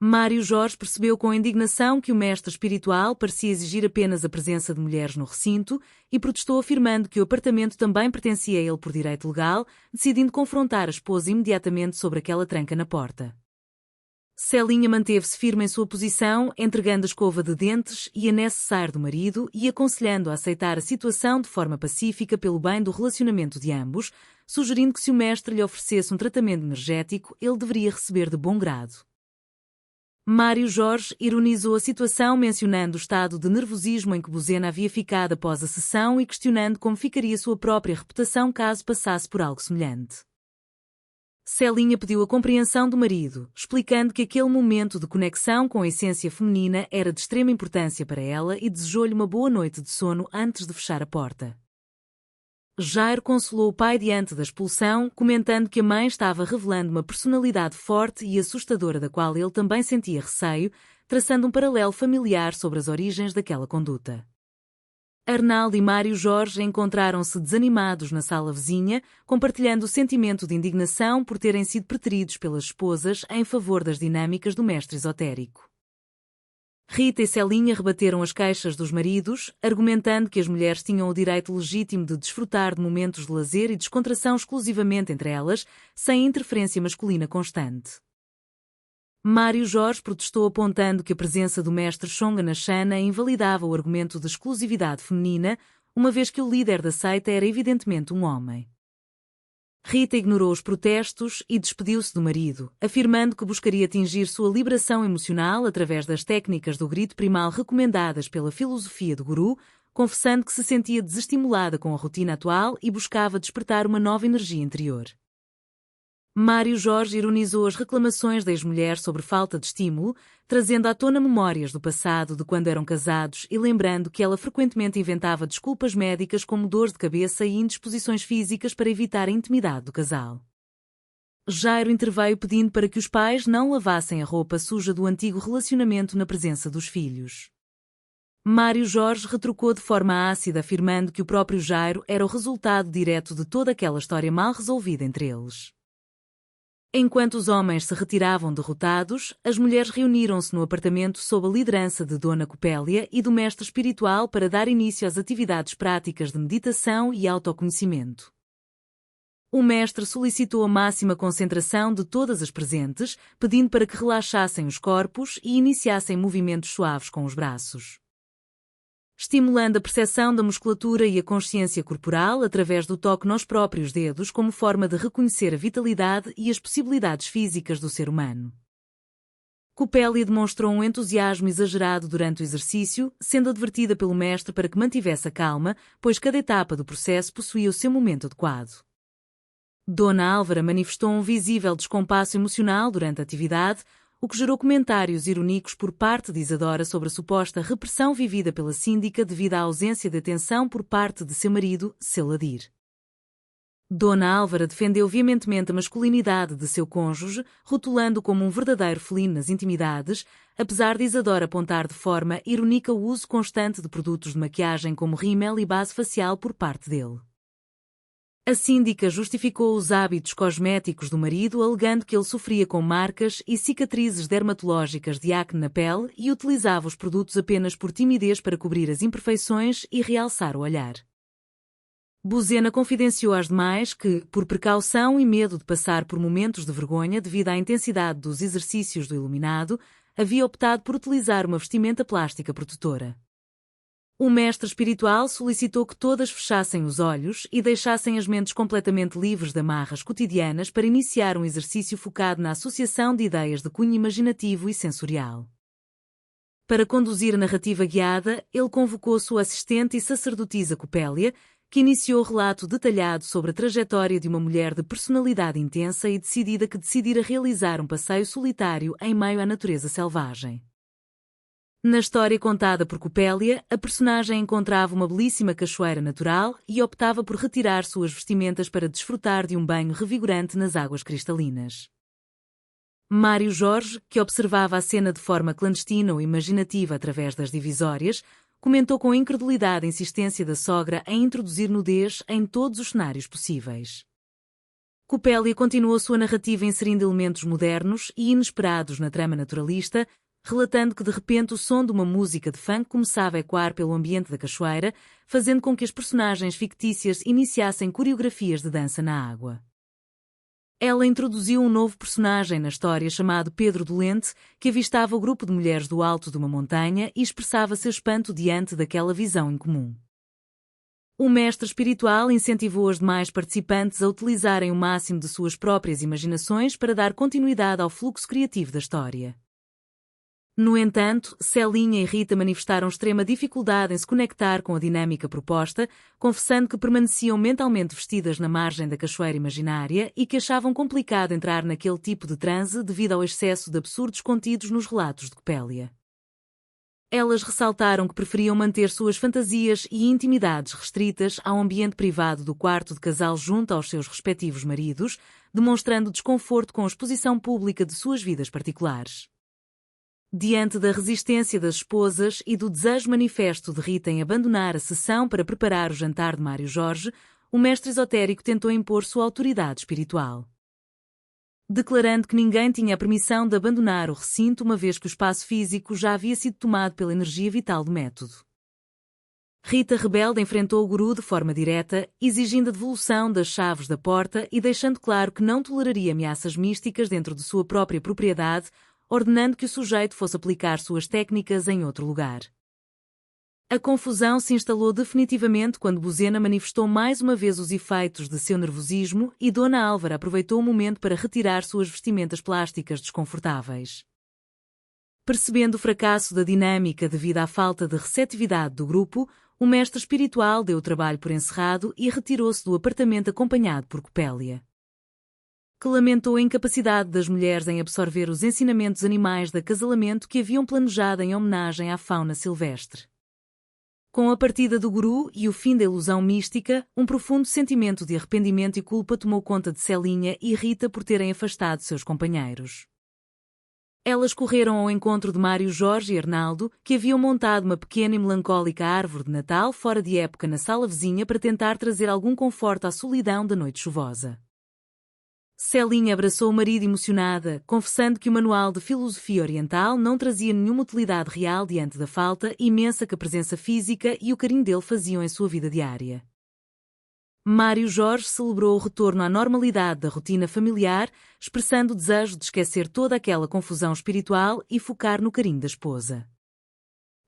Mário Jorge percebeu com indignação que o mestre espiritual parecia exigir apenas a presença de mulheres no recinto e protestou afirmando que o apartamento também pertencia a ele por direito legal, decidindo confrontar a esposa imediatamente sobre aquela tranca na porta. Celinha manteve-se firme em sua posição, entregando a escova de dentes e a necessaire do marido e aconselhando a aceitar a situação de forma pacífica pelo bem do relacionamento de ambos, sugerindo que se o mestre lhe oferecesse um tratamento energético, ele deveria receber de bom grado. Mário Jorge ironizou a situação mencionando o estado de nervosismo em que Buzena havia ficado após a sessão e questionando como ficaria sua própria reputação caso passasse por algo semelhante. Celinha pediu a compreensão do marido, explicando que aquele momento de conexão com a essência feminina era de extrema importância para ela e desejou-lhe uma boa noite de sono antes de fechar a porta. Jairo consolou o pai diante da expulsão, comentando que a mãe estava revelando uma personalidade forte e assustadora da qual ele também sentia receio, traçando um paralelo familiar sobre as origens daquela conduta. Arnaldo e Mário Jorge encontraram-se desanimados na sala vizinha, compartilhando o sentimento de indignação por terem sido preteridos pelas esposas em favor das dinâmicas do mestre esotérico. Rita e Celinha rebateram as queixas dos maridos, argumentando que as mulheres tinham o direito legítimo de desfrutar de momentos de lazer e descontração exclusivamente entre elas, sem interferência masculina constante. Mário Jorge protestou apontando que a presença do mestre Xonga na Xana invalidava o argumento de exclusividade feminina, uma vez que o líder da seita era evidentemente um homem. Rita ignorou os protestos e despediu-se do marido, afirmando que buscaria atingir sua liberação emocional através das técnicas do grito primal recomendadas pela filosofia do guru, confessando que se sentia desestimulada com a rotina atual e buscava despertar uma nova energia interior. Mário Jorge ironizou as reclamações da ex-mulher sobre falta de estímulo, trazendo à tona memórias do passado de quando eram casados e lembrando que ela frequentemente inventava desculpas médicas como dores de cabeça e indisposições físicas para evitar a intimidade do casal. Jairo interveio pedindo para que os pais não lavassem a roupa suja do antigo relacionamento na presença dos filhos. Mário Jorge retrucou de forma ácida, afirmando que o próprio Jairo era o resultado direto de toda aquela história mal resolvida entre eles. Enquanto os homens se retiravam derrotados, as mulheres reuniram-se no apartamento sob a liderança de Dona Copélia e do mestre espiritual para dar início às atividades práticas de meditação e autoconhecimento. O mestre solicitou a máxima concentração de todas as presentes, pedindo para que relaxassem os corpos e iniciassem movimentos suaves com os braços. Estimulando a percepção da musculatura e a consciência corporal através do toque nos próprios dedos como forma de reconhecer a vitalidade e as possibilidades físicas do ser humano. Copélia demonstrou um entusiasmo exagerado durante o exercício, sendo advertida pelo mestre para que mantivesse a calma, pois cada etapa do processo possuía o seu momento adequado. Dona Álvara manifestou um visível descompasso emocional durante a atividade, o que gerou comentários irónicos por parte de Isadora sobre a suposta repressão vivida pela síndica devido à ausência de atenção por parte de seu marido, seu Ladir. Dona Álvara defendeu veementemente a masculinidade de seu cônjuge, rotulando-o como um verdadeiro felino nas intimidades, apesar de Isadora apontar de forma irónica o uso constante de produtos de maquiagem como rímel e base facial por parte dele. A síndica justificou os hábitos cosméticos do marido, alegando que ele sofria com marcas e cicatrizes dermatológicas de acne na pele e utilizava os produtos apenas por timidez para cobrir as imperfeições e realçar o olhar. Buzena confidenciou às demais que, por precaução e medo de passar por momentos de vergonha devido à intensidade dos exercícios do iluminado, havia optado por utilizar uma vestimenta plástica protetora. O mestre espiritual solicitou que todas fechassem os olhos e deixassem as mentes completamente livres de amarras cotidianas para iniciar um exercício focado na associação de ideias de cunho imaginativo e sensorial. Para conduzir a narrativa guiada, ele convocou sua assistente e sacerdotisa Copélia, que iniciou o relato detalhado sobre a trajetória de uma mulher de personalidade intensa e decidida que decidira realizar um passeio solitário em meio à natureza selvagem. Na história contada por Copélia, a personagem encontrava uma belíssima cachoeira natural e optava por retirar suas vestimentas para desfrutar de um banho revigorante nas águas cristalinas. Mário Jorge, que observava a cena de forma clandestina ou imaginativa através das divisórias, comentou com incredulidade a insistência da sogra em introduzir nudez em todos os cenários possíveis. Copélia continuou sua narrativa inserindo elementos modernos e inesperados na trama naturalista, relatando que de repente o som de uma música de funk começava a ecoar pelo ambiente da cachoeira, fazendo com que as personagens fictícias iniciassem coreografias de dança na água. Ela introduziu um novo personagem na história chamado Pedro Dolente, que avistava o grupo de mulheres do alto de uma montanha e expressava seu espanto diante daquela visão incomum. O mestre espiritual incentivou os demais participantes a utilizarem o máximo de suas próprias imaginações para dar continuidade ao fluxo criativo da história. No entanto, Celinha e Rita manifestaram extrema dificuldade em se conectar com a dinâmica proposta, confessando que permaneciam mentalmente vestidas na margem da cachoeira imaginária e que achavam complicado entrar naquele tipo de transe devido ao excesso de absurdos contidos nos relatos de Copélia. Elas ressaltaram que preferiam manter suas fantasias e intimidades restritas ao ambiente privado do quarto de casal junto aos seus respectivos maridos, demonstrando desconforto com a exposição pública de suas vidas particulares. Diante da resistência das esposas e do desejo manifesto de Rita em abandonar a sessão para preparar o jantar de Mário Jorge, o mestre esotérico tentou impor sua autoridade espiritual. declarando que ninguém tinha a permissão de abandonar o recinto uma vez que o espaço físico já havia sido tomado pela energia vital do método. Rita, rebelde, enfrentou o guru de forma direta, exigindo a devolução das chaves da porta e deixando claro que não toleraria ameaças místicas dentro de sua própria propriedade, ordenando que o sujeito fosse aplicar suas técnicas em outro lugar. A confusão se instalou definitivamente quando Buzena manifestou mais uma vez os efeitos de seu nervosismo e Dona Álvara aproveitou o momento para retirar suas vestimentas plásticas desconfortáveis. Percebendo o fracasso da dinâmica devido à falta de receptividade do grupo, o mestre espiritual deu o trabalho por encerrado e retirou-se do apartamento acompanhado por Copélia, que lamentou a incapacidade das mulheres em absorver os ensinamentos animais de acasalamento que haviam planejado em homenagem à fauna silvestre. Com a partida do guru e o fim da ilusão mística, um profundo sentimento de arrependimento e culpa tomou conta de Celinha e Rita por terem afastado seus companheiros. Elas correram ao encontro de Mário Jorge e Arnaldo, que haviam montado uma pequena e melancólica árvore de Natal fora de época na sala vizinha para tentar trazer algum conforto à solidão da noite chuvosa. Celinha abraçou o marido emocionada, confessando que o manual de filosofia oriental não trazia nenhuma utilidade real diante da falta imensa que a presença física e o carinho dele faziam em sua vida diária. Mário Jorge celebrou o retorno à normalidade da rotina familiar, expressando o desejo de esquecer toda aquela confusão espiritual e focar no carinho da esposa.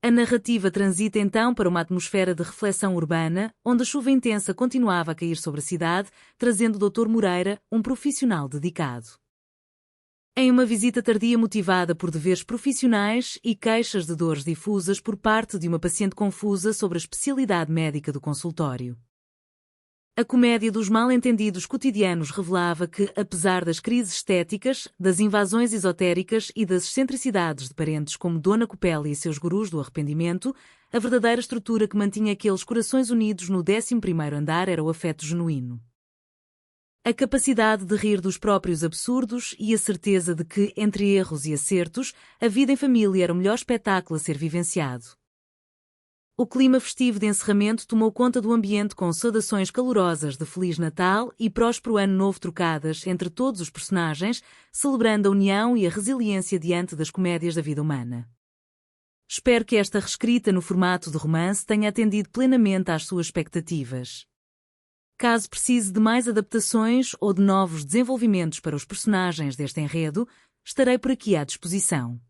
A narrativa transita então para uma atmosfera de reflexão urbana, onde a chuva intensa continuava a cair sobre a cidade, trazendo o Dr. Moreira, um profissional dedicado. Em uma visita tardia motivada por deveres profissionais e queixas de dores difusas por parte de uma paciente confusa sobre a especialidade médica do consultório. A comédia dos mal-entendidos cotidianos revelava que, apesar das crises estéticas, das invasões esotéricas e das excentricidades de parentes como Dona Copélia e seus gurus do arrependimento, a verdadeira estrutura que mantinha aqueles corações unidos no 11º andar era o afeto genuíno. A capacidade de rir dos próprios absurdos e a certeza de que, entre erros e acertos, a vida em família era o melhor espetáculo a ser vivenciado. O clima festivo de encerramento tomou conta do ambiente com saudações calorosas de Feliz Natal e Próspero Ano Novo trocadas entre todos os personagens, celebrando a união e a resiliência diante das comédias da vida humana. Espero que esta reescrita no formato de romance tenha atendido plenamente às suas expectativas. Caso precise de mais adaptações ou de novos desenvolvimentos para os personagens deste enredo, estarei por aqui à disposição.